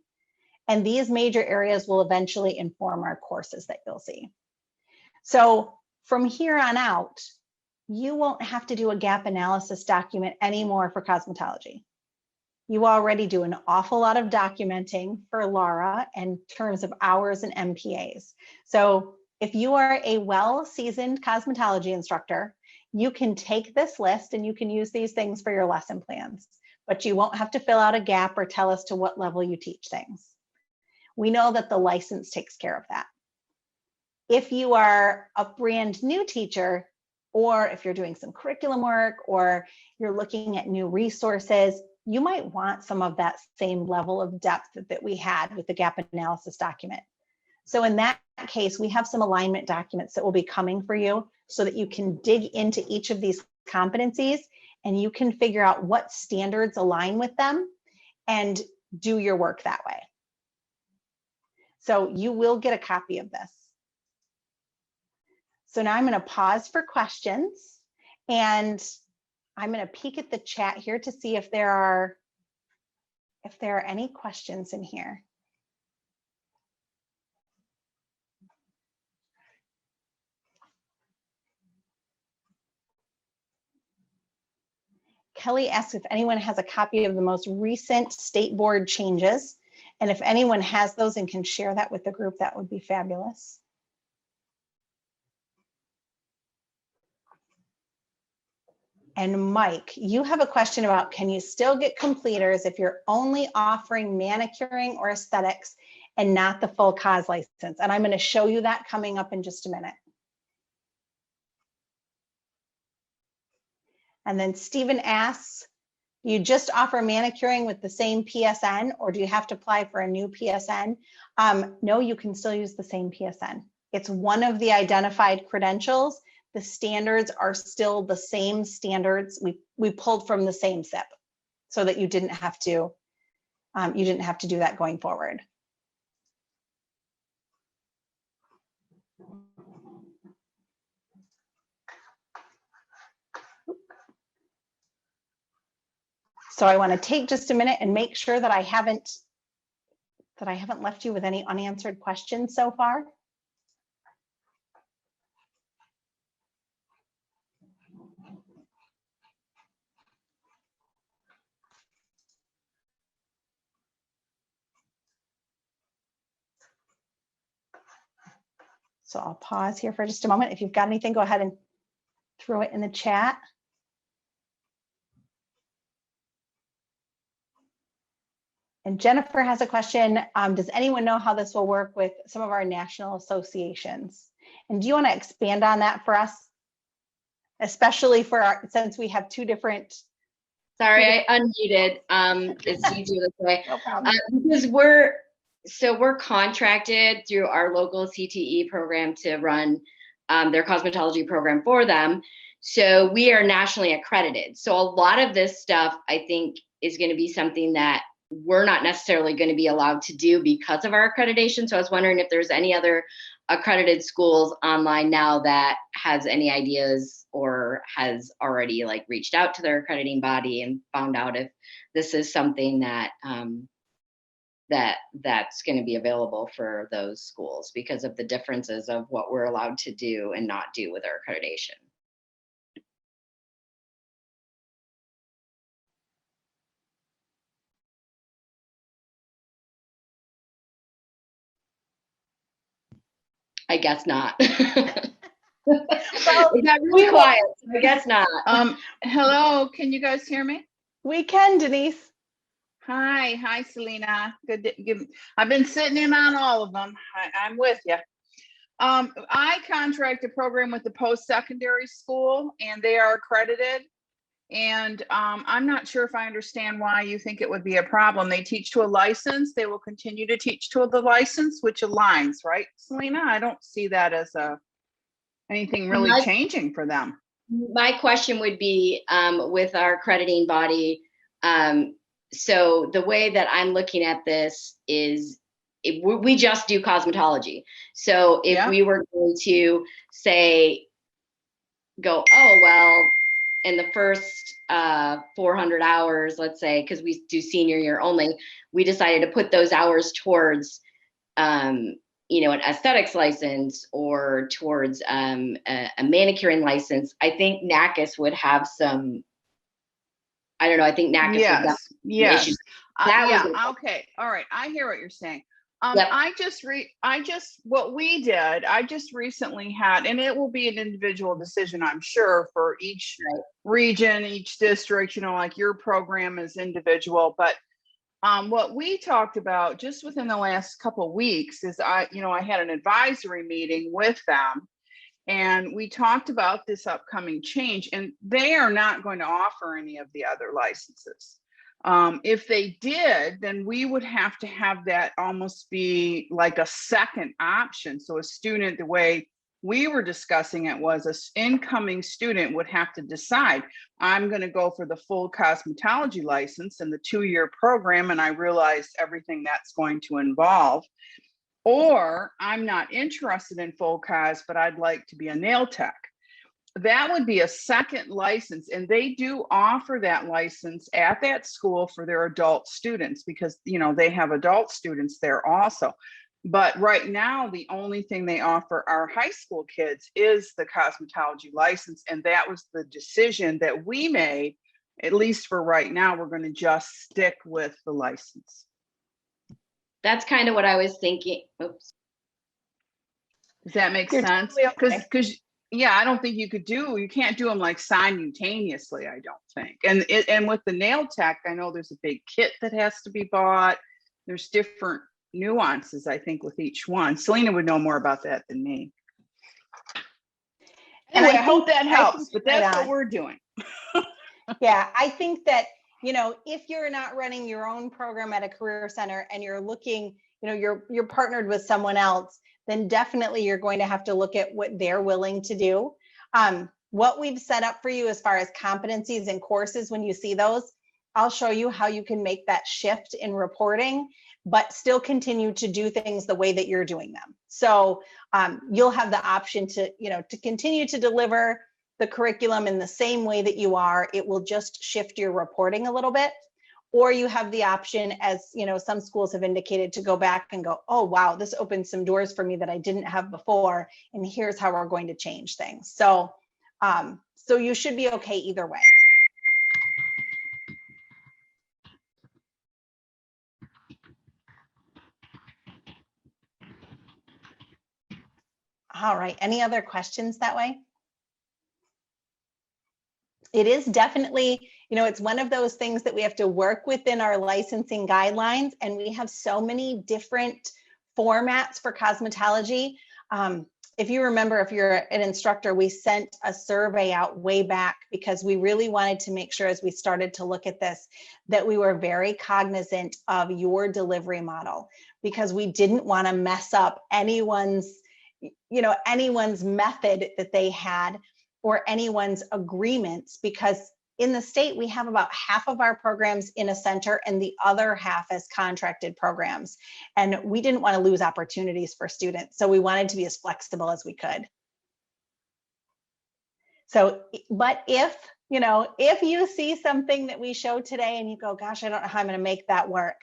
And these major areas will eventually inform our courses that you'll see. So from here on out, you won't have to do a gap analysis document anymore for cosmetology. You already do an awful lot of documenting for Laura in terms of hours and MPAs. So if you are a well-seasoned cosmetology instructor, you can take this list and you can use these things for your lesson plans, but you won't have to fill out a gap or tell us to what level you teach things. We know that the license takes care of that. If you are a brand new teacher, or if you're doing some curriculum work, or you're looking at new resources, you might want some of that same level of depth that we had with the gap analysis document. So in that case, we have some alignment documents that will be coming for you so that you can dig into each of these competencies and you can figure out what standards align with them and do your work that way. So you will get a copy of this. So now I'm going to pause for questions, and I'm going to peek at the chat here to see if there are any questions in here. Kelly asks if anyone has a copy of the most recent state board changes, and if anyone has those and can share that with the group, that would be fabulous. And Mike, you have a question about, can you still get completers if you're only offering manicuring or aesthetics and not the full cos license? And I'm going to show you that coming up in just a minute. And then Stephen asks, do you just offer manicuring with the same PSN, or do you have to apply for a new PSN? No, you can still use the same PSN. It's one of the identified credentials. The standards are still the same standards. We pulled from the same SIP so that you didn't have to do that going forward. So I want to take just a minute and make sure that I haven't left you with any unanswered questions so far. So I'll pause here for just a moment. If you've got anything, go ahead and throw it in the chat. And Jennifer has a question. Does anyone know how this will work with some of our national associations? And do you want to expand on that for us? Especially for since we have two different. Sorry, I unmuted. It's easier this way. No problem. Because we're contracted through our local CTE program to run their cosmetology program for them. So we are nationally accredited. So a lot of this stuff, I think, is going to be something that we're not necessarily going to be allowed to do because of our accreditation. So I was wondering if there's any other accredited schools online now that has any ideas or has already like reached out to their accrediting body and found out if this is something that that's going to be available for those schools because of the differences of what we're allowed to do and not do with our accreditation. I guess not. Well, It got really quiet. I guess not. Hello, can you guys hear me? we can, Denise. Hi, Selena. I've been sitting in on all of them. I'm with you. I contract a program with the post-secondary school, and they are accredited. And I'm not sure if I understand why you think it would be a problem. They teach to a license. They will continue to teach to the license, which aligns, right, Selena? I don't see that as anything really changing for them. My question would be with our accrediting body. So the way that I'm looking at this is we just do cosmetology. So if we were going to say, oh, well, in the first 400 hours, let's say, because we do senior year only, we decided to put those hours towards, an aesthetics license or towards a manicuring license. I think NACIS would have some, I don't know, I think NACIS would have some issues. Okay. All right. I hear what you're saying. Yep. I just recently had, and it will be an individual decision, I'm sure, for each region, each district, like your program is individual. But what we talked about just within the last couple of weeks is I had an advisory meeting with them, and we talked about this upcoming change, and they are not going to offer any of the other licenses. If they did, then we would have to have that almost be like a second option. So a student, the way we were discussing it was an incoming student would have to decide, I'm going to go for the full cosmetology license and the 2-year program, and I realized everything that's going to involve. Or I'm not interested in full cos, but I'd like to be a nail tech. That would be a second license, and they do offer that license at that school for their adult students because they have adult students there also. But right now, the only thing they offer our high school kids is the cosmetology license, and that was the decision that we made. At least for right now, we're going to just stick with the license. That's kind of what I was thinking. Oops. Does that make sense? Because I don't think you can't do them like simultaneously, I don't think. And with the nail tech, I know there's a big kit that has to be bought. There's different nuances, I think, with each one. Selena would know more about that than me. Anyway, I hope that helps, but that's what we're doing. Yeah, I think that, if you're not running your own program at a career center and you're looking, you're partnered with someone else, then definitely you're going to have to look at what they're willing to do. What we've set up for you as far as competencies and courses, when you see those, I'll show you how you can make that shift in reporting, but still continue to do things the way that you're doing them. So you'll have the option to continue to deliver the curriculum in the same way that you are. It will just shift your reporting a little bit. Or you have the option, as some schools have indicated, to go back and go, oh, wow, this opened some doors for me that I didn't have before. And here's how we're going to change things. So, so you should be okay either way. All right, any other questions that way? It is definitely, it's one of those things that we have to work within our licensing guidelines, and we have so many different formats for cosmetology. If you remember, if you're an instructor, we sent a survey out way back because we really wanted to make sure as we started to look at this, that we were very cognizant of your delivery model, because we didn't want to mess up anyone's method that they had or anyone's agreements, because in the state, we have about half of our programs in a center and the other half as contracted programs. And we didn't want to lose opportunities for students. So we wanted to be as flexible as we could. So, but if you see something that we showed today and you go, gosh, I don't know how I'm going to make that work.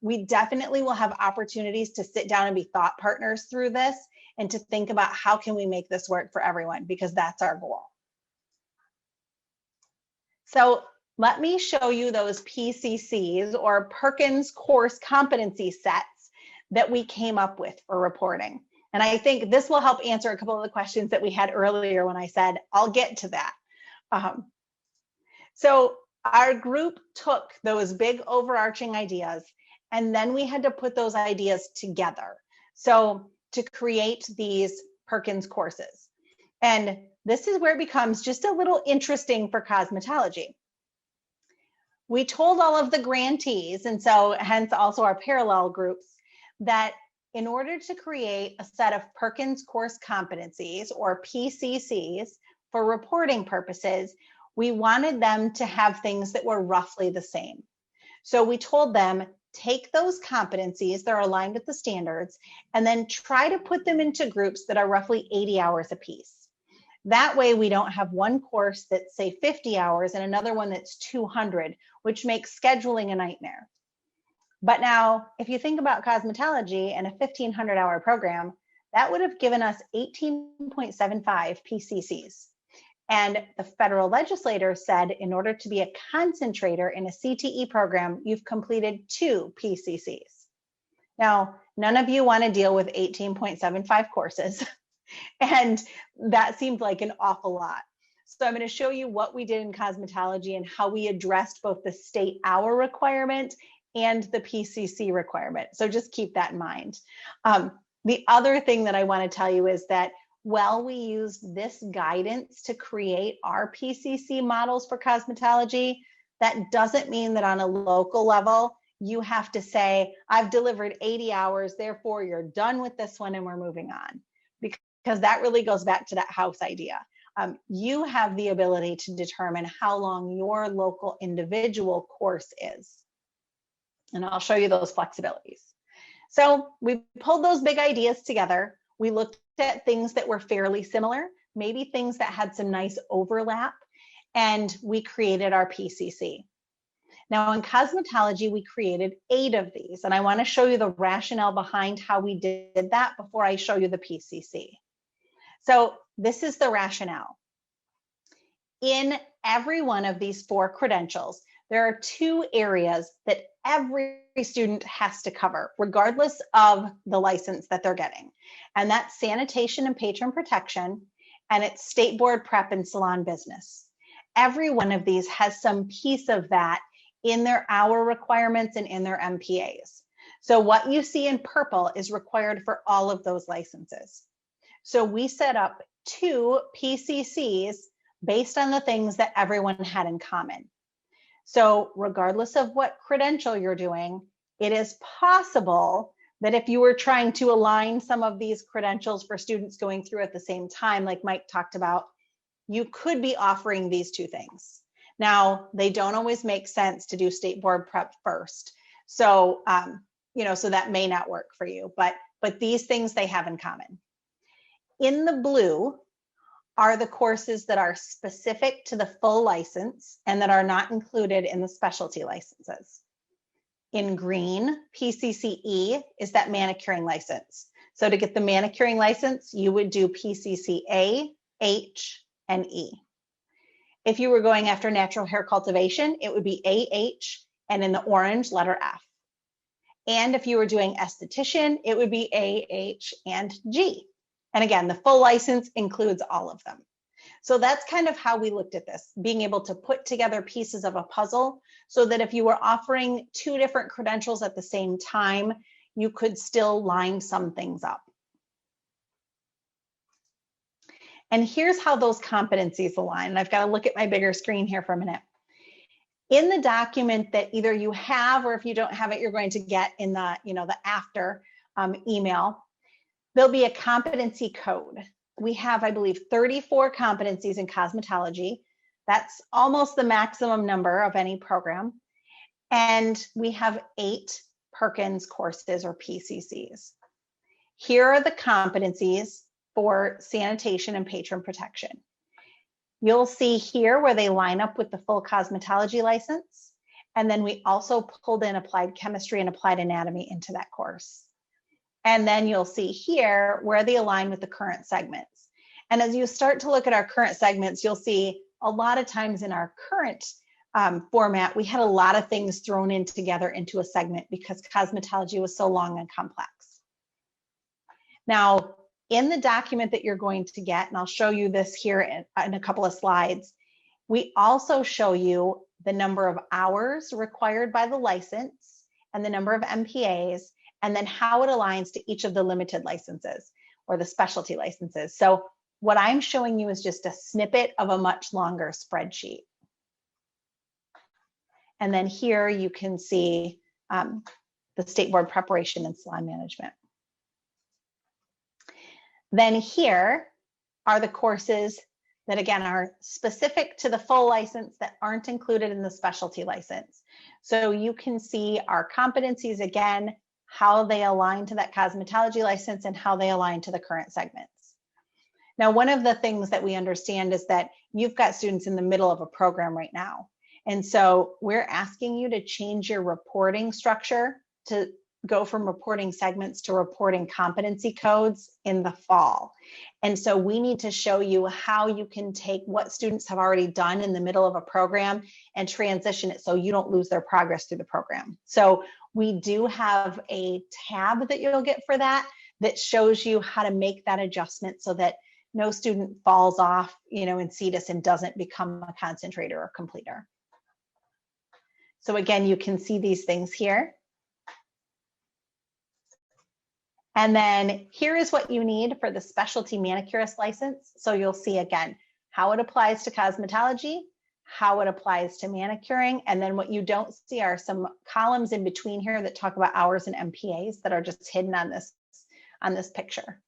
We definitely will have opportunities to sit down and be thought partners through this and to think about how can we make this work for everyone, because that's our goal. So let me show you those PCCs, or Perkins course competency sets, that we came up with for reporting. And I think this will help answer a couple of the questions that we had earlier when I said, I'll get to that. So our group took those big overarching ideas, and then we had to put those ideas together. So to create these Perkins courses. And this is where it becomes just a little interesting for cosmetology. We told all of the grantees, and so hence also our parallel groups, that in order to create a set of Perkins course competencies, or PCCs, for reporting purposes, we wanted them to have things that were roughly the same. So we told them, take those competencies that are aligned with the standards, and then try to put them into groups that are roughly 80 hours apiece. That way we don't have one course that's, say, 50 hours and another one that's 200, which makes scheduling a nightmare. But now, if you think about cosmetology and a 1,500-hour program, that would have given us 18.75 PCCs. And the federal legislator said, in order to be a concentrator in a CTE program, you've completed 2 PCCs. Now, none of you want to deal with 18.75 courses. And that seemed like an awful lot. So I'm going to show you what we did in cosmetology and how we addressed both the state hour requirement and the PCC requirement. So just keep that in mind. The other thing that I want to tell you is that while we used this guidance to create our PCC models for cosmetology, that doesn't mean that on a local level, you have to say, I've delivered 80 hours, therefore you're done with this one and we're moving on. Because that really goes back to that house idea. You have the ability to determine how long your local individual course is. And I'll show you those flexibilities. So we pulled those big ideas together. We looked at things that were fairly similar, maybe things that had some nice overlap, and we created our PCC. Now in cosmetology, we created 8 of these, and I want to show you the rationale behind how we did that before I show you the PCC. So this is the rationale. In every one of these 4 credentials, there are 2 areas that every student has to cover, regardless of the license that they're getting. And that's sanitation and patron protection, and it's state board prep and salon business. Every one of these has some piece of that in their hour requirements and in their MPAs. So what you see in purple is required for all of those licenses. So we set up 2 PCCs based on the things that everyone had in common. So regardless of what credential you're doing, it is possible that if you were trying to align some of these credentials for students going through at the same time, like Mike talked about, you could be offering these 2 things. Now, they don't always make sense to do state board prep first. So, so that may not work for you, but these things they have in common. In the blue are the courses that are specific to the full license and that are not included in the specialty licenses. In green, PCCE is that manicuring license. So to get the manicuring license, you would do PCC A, H, and E. If you were going after natural hair cultivation, it would be AH, and in the orange, letter F. And if you were doing esthetician, it would be AH and G. And again, the full license includes all of them. So that's kind of how we looked at this, being able to put together pieces of a puzzle so that if you were offering 2 different credentials at the same time, you could still line some things up. And here's how those competencies align. And I've got to look at my bigger screen here for a minute. In the document that either you have, or if you don't have it, you're going to get in the, the after email, there'll be a competency code. We have, I believe, 34 competencies in cosmetology. That's almost the maximum number of any program. And we have 8 Perkins courses or PCCs. Here are the competencies for sanitation and patron protection. You'll see here where they line up with the full cosmetology license. And then we also pulled in applied chemistry and applied anatomy into that course. And then you'll see here where they align with the current segments. And as you start to look at our current segments, you'll see a lot of times in our current format, we had a lot of things thrown in together into a segment because cosmetology was so long and complex. Now, in the document that you're going to get, and I'll show you this here in a couple of slides, we also show you the number of hours required by the license and the number of MPAs, and then how it aligns to each of the limited licenses or the specialty licenses. So what I'm showing you is just a snippet of a much longer spreadsheet. And then here you can see the state board preparation and salon management. Then here are the courses that, again, are specific to the full license that aren't included in the specialty license. So you can see our competencies, again, how they align to that cosmetology license and how they align to the current segments. Now, one of the things that we understand is that you've got students in the middle of a program right now. And so we're asking you to change your reporting structure to go from reporting segments to reporting competency codes in the fall. And so we need to show you how you can take what students have already done in the middle of a program and transition it so you don't lose their progress through the program. So we do have a tab that you'll get for that shows you how to make that adjustment so that no student falls off, in CETUS and doesn't become a concentrator or completer. So again, you can see these things here. And then here is what you need for the specialty manicurist license. So you'll see again, how it applies to cosmetology, how it applies to manicuring. And then what you don't see are some columns in between here that talk about hours and MPAs that are just hidden on this picture.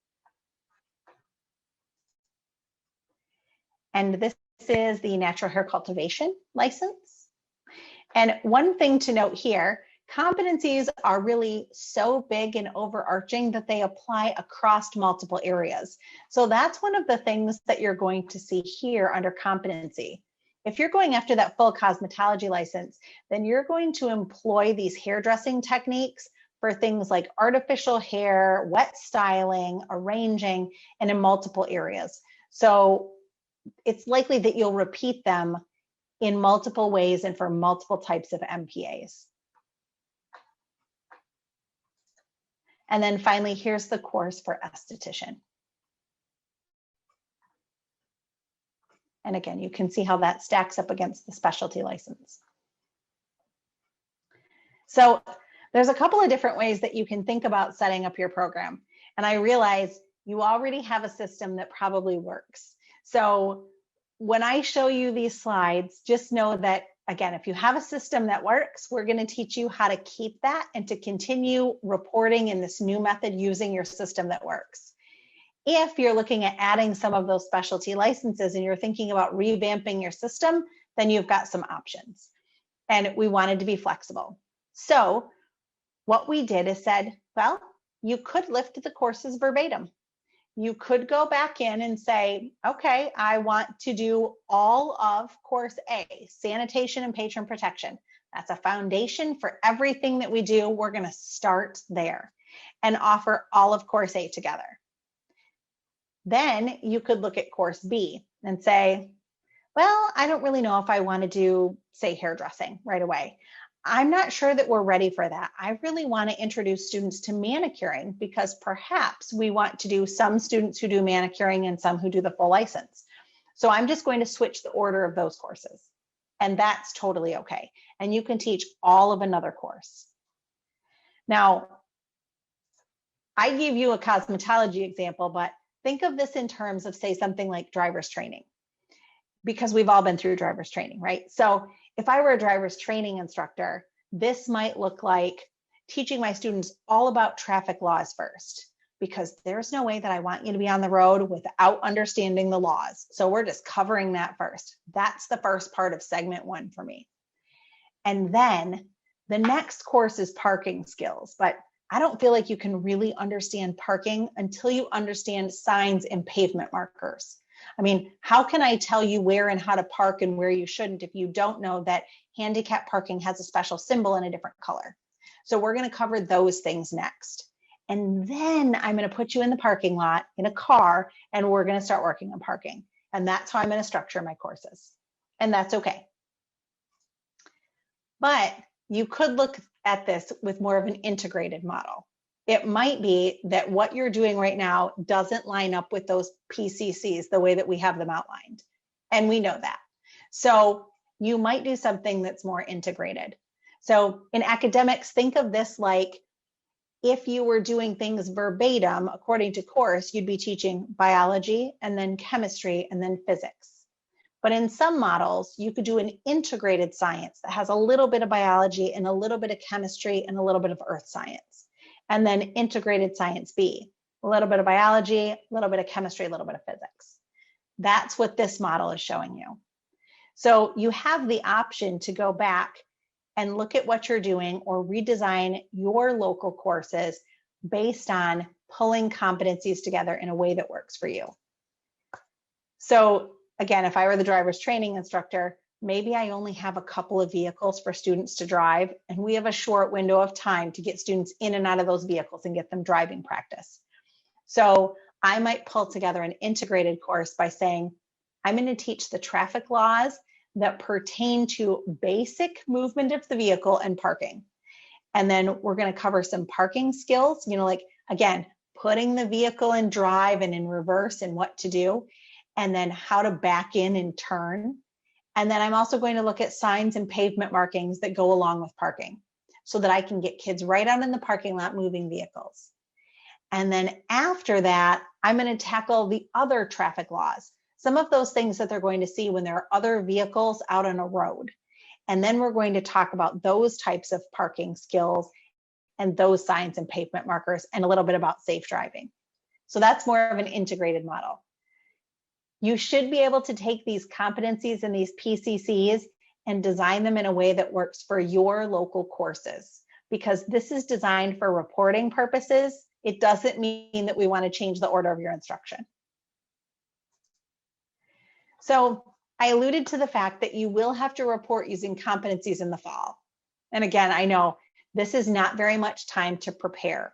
And this is the natural hair cultivation license. And one thing to note here, competencies are really so big and overarching that they apply across multiple areas. So that's one of the things that you're going to see here under competency. If you're going after that full cosmetology license, then you're going to employ these hairdressing techniques for things like artificial hair, wet styling, arranging, and in multiple areas. So it's likely that you'll repeat them in multiple ways and for multiple types of MPAs. And then finally, here's the course for esthetician. And again, you can see how that stacks up against the specialty license. So there's a couple of different ways that you can think about setting up your program. And I realize you already have a system that probably works. So when I show you these slides, just know that, again, if you have a system that works, we're going to teach you how to keep that and to continue reporting in this new method using your system that works. If you're looking at adding some of those specialty licenses and you're thinking about revamping your system, then you've got some options. And we wanted to be flexible. So what we did is said, well, you could lift the courses verbatim. You could go back in and say, okay, I want to do all of course A, sanitation and patron protection. That's a foundation for everything that we do. We're going to start there and offer all of course A together. Then you could look at course B and say, well, I don't really know if I want to do, say, hairdressing right away. I'm not sure that we're ready for that. I really want to introduce students to manicuring because perhaps we want to do some students who do manicuring and some who do the full license. So I'm just going to switch the order of those courses. And that's totally okay. And you can teach all of another course. Now, I gave you a cosmetology example, but think of this in terms of, say, something like driver's training, because we've all been through driver's training, right? So if I were a driver's training instructor, this might look like teaching my students all about traffic laws first, because there's no way that I want you to be on the road without understanding the laws. So we're just covering that first. That's the first part of segment 1 for me. And then the next course is parking skills, but I don't feel like you can really understand parking until you understand signs and pavement markers. I mean, how can I tell you where and how to park and where you shouldn't if you don't know that handicap parking has a special symbol in a different color? So we're going to cover those things next. And then I'm going to put you in the parking lot in a car and we're going to start working on parking. And that's how I'm going to structure my courses. And that's okay. But you could look at this with more of an integrated model. It might be that what you're doing right now doesn't line up with those PCCs the way that we have them outlined. And we know that. So you might do something that's more integrated. So in academics, think of this like if you were doing things verbatim according to course, you'd be teaching biology and then chemistry and then physics. But in some models, you could do an integrated science that has a little bit of biology and a little bit of chemistry and a little bit of earth science. And then integrated science B, a little bit of biology, a little bit of chemistry, a little bit of physics. That's what this model is showing you. So you have the option to go back and look at what you're doing or redesign your local courses based on pulling competencies together in a way that works for you. So again, if I were the driver's training instructor, maybe I only have a couple of vehicles for students to drive, and we have a short window of time to get students in and out of those vehicles and get them driving practice. So I might pull together an integrated course by saying, I'm going to teach the traffic laws that pertain to basic movement of the vehicle and parking. And then we're going to cover some parking skills, like, again, putting the vehicle in drive and in reverse and what to do, and then how to back in and turn. And then I'm also going to look at signs and pavement markings that go along with parking so that I can get kids right out in the parking lot moving vehicles. And then after that, I'm going to tackle the other traffic laws, some of those things that they're going to see when there are other vehicles out on a road. And then we're going to talk about those types of parking skills and those signs and pavement markers and a little bit about safe driving. So that's more of an integrated model. You should be able to take these competencies and these PCCs and design them in a way that works for your local courses, because this is designed for reporting purposes. It doesn't mean that we want to change the order of your instruction. So I alluded to the fact that you will have to report using competencies in the fall. And again, I know this is not very much time to prepare,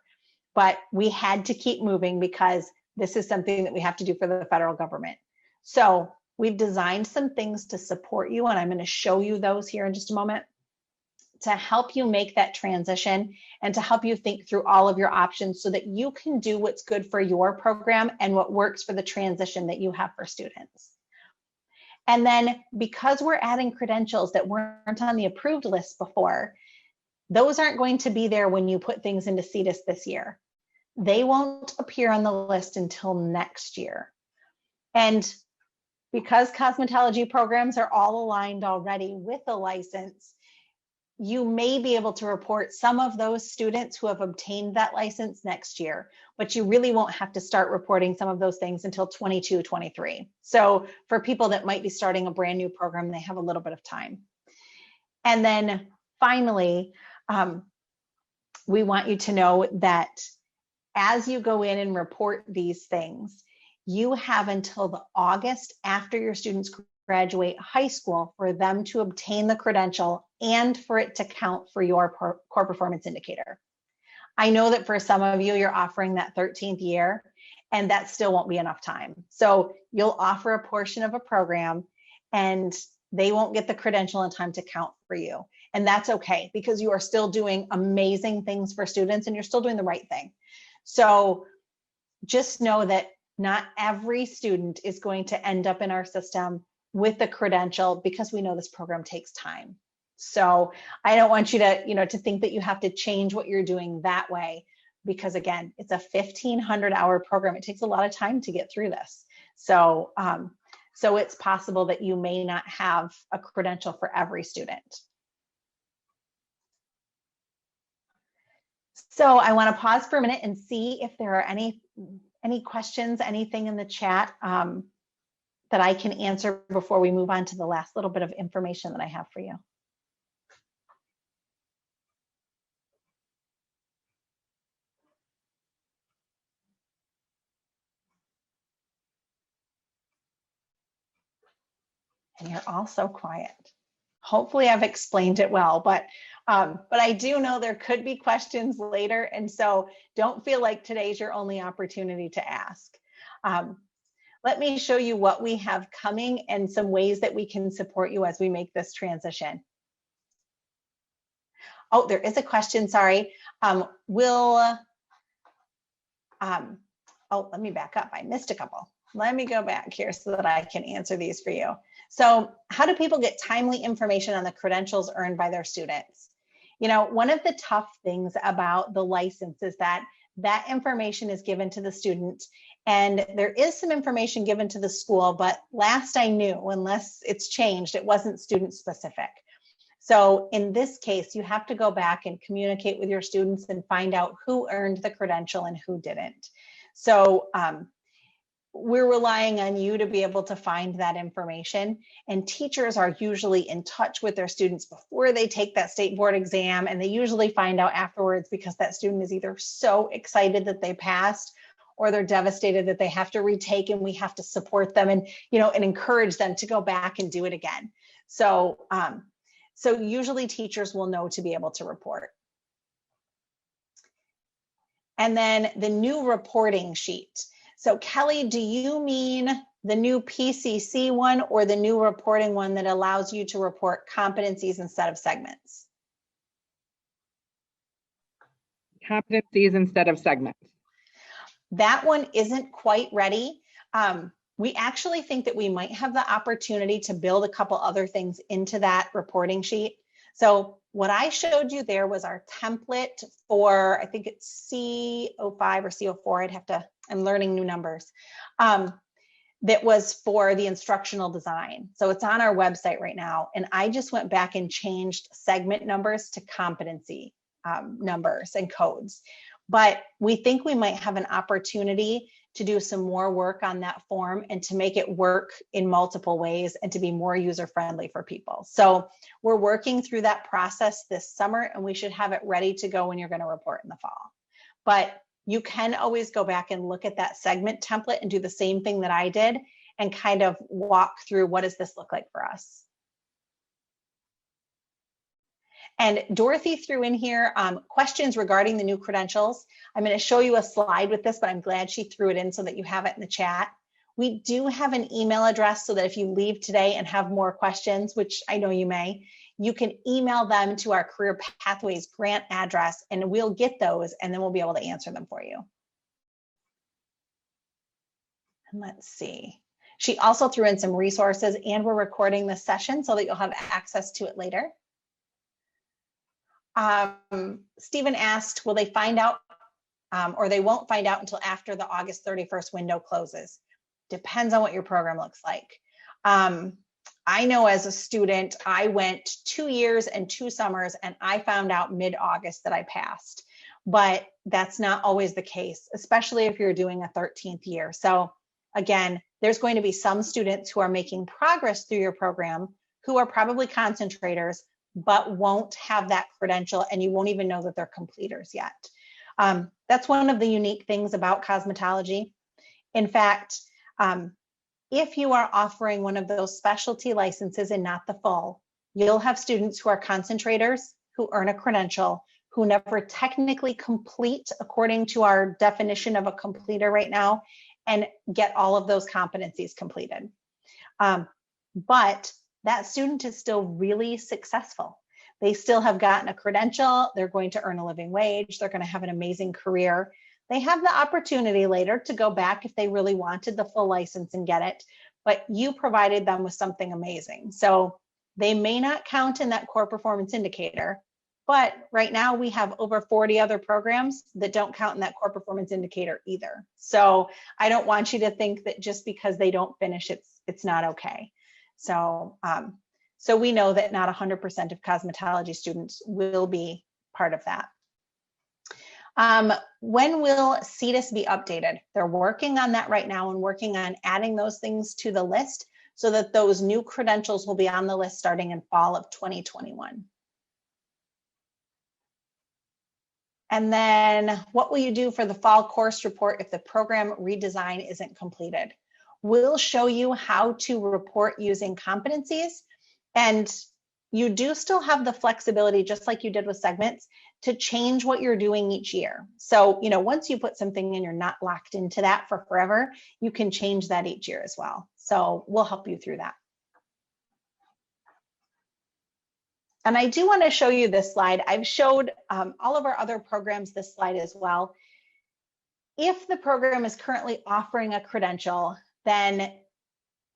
but we had to keep moving because this is something that we have to do for the federal government. So we've designed some things to support you, and I'm going to show you those here in just a moment to help you make that transition and to help you think through all of your options so that you can do what's good for your program and what works for the transition that you have for students. And then because we're adding credentials that weren't on the approved list before, those aren't going to be there when you put things into CETUS this year. They won't appear on the list until next year. And because cosmetology programs are all aligned already with a license, you may be able to report some of those students who have obtained that license next year, but you really won't have to start reporting some of those things until 22, 23. So for people that might be starting a brand new program, they have a little bit of time. And then finally, we want you to know that as you go in and report these things, you have until the August after your students graduate high school for them to obtain the credential and for it to count for your core performance indicator. I know that for some of you, you're offering that 13th year, and that still won't be enough time. So you'll offer a portion of a program and they won't get the credential in time to count for you. And that's okay, because you are still doing amazing things for students and you're still doing the right thing. So just know that not every student is going to end up in our system with the credential, because we know this program takes time. So I don't want you to, to think that you have to change what you're doing that way, because again, it's a 1,500-hour program. It takes a lot of time to get through this. So, so it's possible that you may not have a credential for every student. So I want to pause for a minute and see if there are any questions, anything in the chat that I can answer before we move on to the last little bit of information that I have for you. And you're all so quiet. Hopefully I've explained it well, but I do know there could be questions later. And so don't feel like today's your only opportunity to ask. Let me show you what we have coming and some ways that we can support you as we make this transition. Oh, there is a question, sorry. Will Oh, let me back up. I missed a couple. Let me go back here so that I can answer these for you. So how do people get timely information on the credentials earned by their students? You know, one of the tough things about the license is that that information is given to the student, and there is some information given to the school, but last I knew, unless it's changed, it wasn't student specific. So in this case, you have to go back and communicate with your students and find out who earned the credential and who didn't. So we're relying on you to be able to find that information, and teachers are usually in touch with their students before they take that state board exam, and they usually find out afterwards because that student is either so excited that they passed or they're devastated that they have to retake, and we have to support them and, you know, and encourage them to go back and do it again. So so usually teachers will know to be able to report. And then the new reporting sheet. So Kelly, do you mean the new PCC one or the new reporting one that allows you to report competencies instead of segments? Competencies instead of segments. That one isn't quite ready. We actually think that we might have the opportunity to build a couple other things into that reporting sheet. So what I showed you there was our template for, I think it's C05 or C04. I'm learning new numbers. That was for the instructional design. So it's on our website right now. And I just went back and changed segment numbers to competency numbers and codes. But we think we might have an opportunity to do some more work on that form and to make it work in multiple ways and to be more user-friendly for people. So we're working through that process this summer, and we should have it ready to go when you're going to report in the fall. But you can always go back and look at that segment template and do the same thing that I did and kind of walk through, what does this look like for us? And Dorothy threw in here questions regarding the new credentials. I'm going to show you a slide with this, but I'm glad she threw it in so that you have it in the chat. We do have an email address so that if you leave today and have more questions, which I know you may, you can email them to our Career Pathways grant address, and we'll get those, and then we'll be able to answer them for you. And let's see. She also threw in some resources, and we're recording this session so that you'll have access to it later. Stephen asked, will they find out or they won't find out until after the August 31st window closes? Depends on what your program looks like. I know as a student, I went 2 years and 2 summers, and I found out mid-August that I passed, but that's not always the case, especially if you're doing a 13th year. So again, there's going to be some students who are making progress through your program who are probably concentrators, but won't have that credential, and you won't even know that they're completers yet. That's one of the unique things about cosmetology. In fact, if you are offering one of those specialty licenses and not the full, you'll have students who are concentrators, who earn a credential, who never technically complete according to our definition of a completer right now, and get all of those competencies completed. But that student is still really successful. They still have gotten a credential. They're going to earn a living wage. They're going to have an amazing career. They have the opportunity later to go back if they really wanted the full license and get it, but you provided them with something amazing. So they may not count in that core performance indicator, but right now we have over 40 other programs that don't count in that core performance indicator either. So I don't want you to think that just because they don't finish, it's not okay. So, so we know that not 100% of cosmetology students will be part of that. When will CETUS be updated? They're working on that right now and working on adding those things to the list so that those new credentials will be on the list starting in fall of 2021. And then what will you do for the fall course report if the program redesign isn't completed? We'll show you how to report using competencies, and you do still have the flexibility, just like you did with segments, to change what you're doing each year. So, you know, once you put something in, you're not locked into that for forever. You can change that each year as well. So we'll help you through that. And I do want to show you this slide. I've showed all of our other programs this slide as well. if the program is currently offering a credential, then,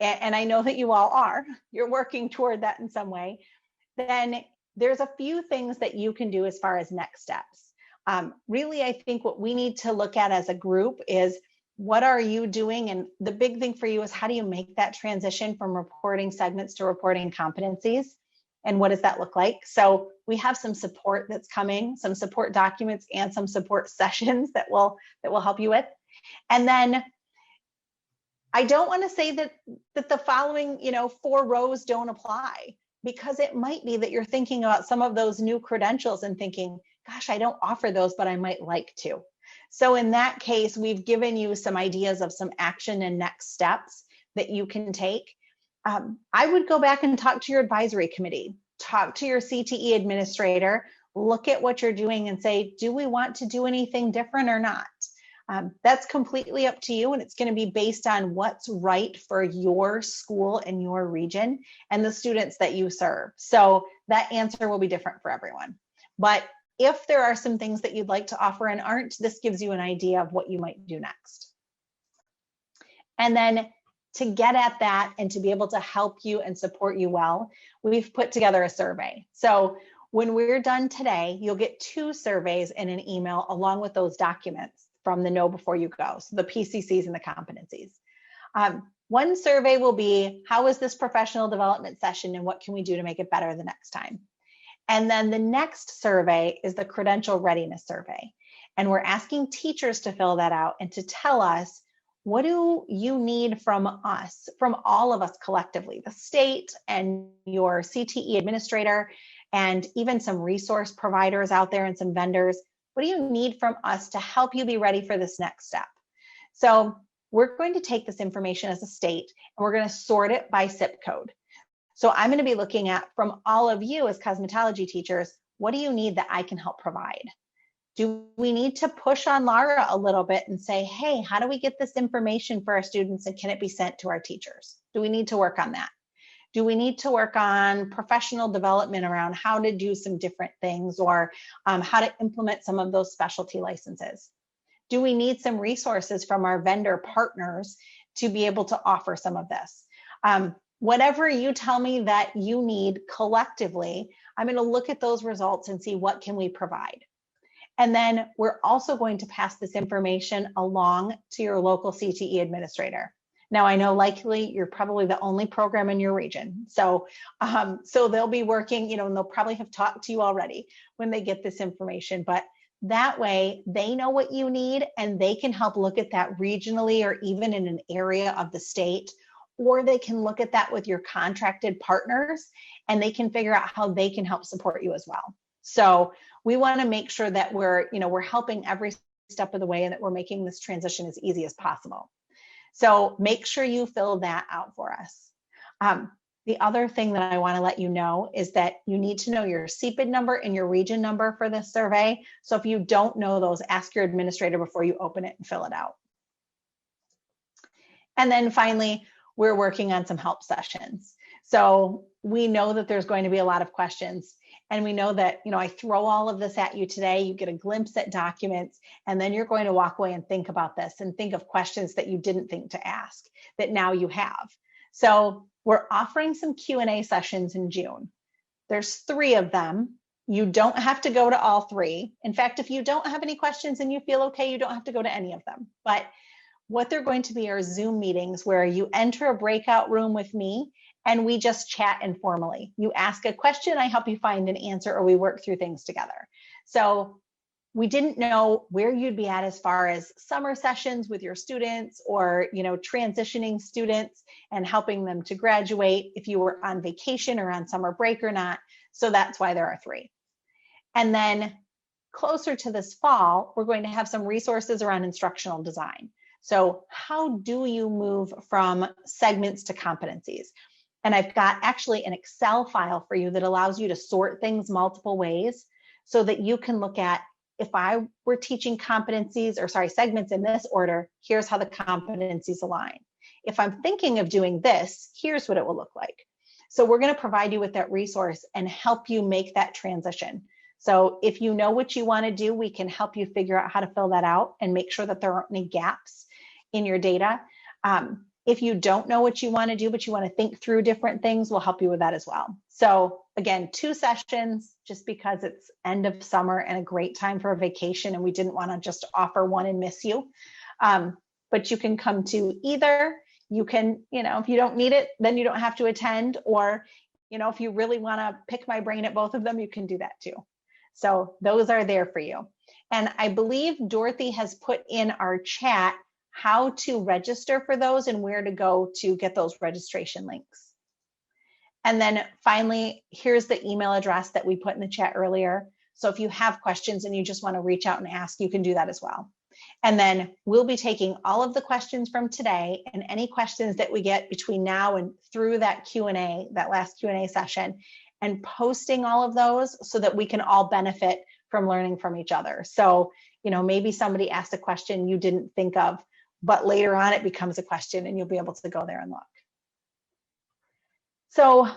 and I know that you all are, you're working toward that in some way, then there's a few things that you can do as far as next steps. Really, I think what we need to look at as a group is, what are you doing? And the big thing for you is, how do you make that transition from reporting segments to reporting competencies? And what does that look like? So we have some support that's coming, some support documents and some support sessions that will help you with. And then I don't want to say that the following 4 rows don't apply, because it might be that you're thinking about some of those new credentials and thinking, gosh, I don't offer those, but I might like to. So in that case, we've given you some ideas of some action and next steps that you can take. I would go back and talk to your advisory committee, talk to your CTE administrator, look at what you're doing and say, do we want to do anything different or not? That's completely up to you, and it's going to be based on what's right for your school and your region and the students that you serve. So that answer will be different for everyone. But if there are some things that you'd like to offer and aren't, this gives you an idea of what you might do next. And then to get at that and to be able to help you and support you well, we've put together a survey. So when we're done today, you'll get 2 surveys in an email along with those documents from the Know Before You Go, so the PCCs and the competencies. One survey will be, how was this professional development session and what can we do to make it better the next time? And then the next survey is the credential readiness survey. And we're asking teachers to fill that out and to tell us, what do you need from us, from all of us collectively, the state and your CTE administrator, and even some resource providers out there and some vendors. What do you need from us to help you be ready for this next step? So we're going to take this information as a state and we're going to sort it by zip code. So I'm going to be looking at, from all of you as cosmetology teachers, what do you need that I can help provide? Do we need to push on Laura a little bit and say, hey, how do we get this information for our students and can it be sent to our teachers? Do we need to work on that? Do we need to work on professional development around how to do some different things, or how to implement some of those specialty licenses? Do we need some resources from our vendor partners to be able to offer some of this? Whatever you tell me that you need collectively, I'm going to look at those results and see what can we provide. And then we're also going to pass this information along to your local CTE administrator. Now, I know likely you're probably the only program in your region. So they'll be working, and they'll probably have talked to you already when they get this information. But that way they know what you need and they can help look at that regionally or even in an area of the state, or they can look at that with your contracted partners and they can figure out how they can help support you as well. So we want to make sure that we're helping every step of the way and that we're making this transition as easy as possible. So make sure you fill that out for us. The other thing that I want to let you know is that you need to know your CPID number and your region number for this survey. So if you don't know those, ask your administrator before you open it and fill it out. And then finally, we're working on some help sessions. So we know that there's going to be a lot of questions. And we know that, I throw all of this at you today, you get a glimpse at documents, and then you're going to walk away and think about this and think of questions that you didn't think to ask that now you have. So we're offering some Q&A sessions in June. There's 3 of them. You don't have to go to all 3. In fact, if you don't have any questions and you feel okay, you don't have to go to any of them. But what they're going to be are Zoom meetings where you enter a breakout room with me and we just chat informally. You ask a question, I help you find an answer, or we work through things together. So we didn't know where you'd be at as far as summer sessions with your students or, transitioning students and helping them to graduate, if you were on vacation or on summer break or not. So that's why there are 3. And then closer to this fall, we're going to have some resources around instructional design. So how do you move from segments to competencies? And I've got actually an Excel file for you that allows you to sort things multiple ways so that you can look at, if I were teaching segments in this order, here's how the competencies align. If I'm thinking of doing this, here's what it will look like. So we're going to provide you with that resource and help you make that transition. So if you know what you want to do, we can help you figure out how to fill that out and make sure that there aren't any gaps in your data. If you don't know what you want to do, but you want to think through different things, we'll help you with that as well. So again, 2 sessions, just because it's end of summer and a great time for a vacation, and we didn't want to just offer one and miss you. But you can come to either. You can, if you don't need it, then you don't have to attend. Or, if you really want to pick my brain at both of them, you can do that too. So those are there for you. And I believe Dorothy has put in our chat how to register for those and where to go to get those registration links. And then finally, here's the email address that we put in the chat earlier. So if you have questions and you just want to reach out and ask, you can do that as well. And then we'll be taking all of the questions from today and any questions that we get between now and through that Q&A, that last Q&A session, and posting all of those so that we can all benefit from learning from each other. So, maybe somebody asked a question you didn't think of, but later on it becomes a question and you'll be able to go there and look. So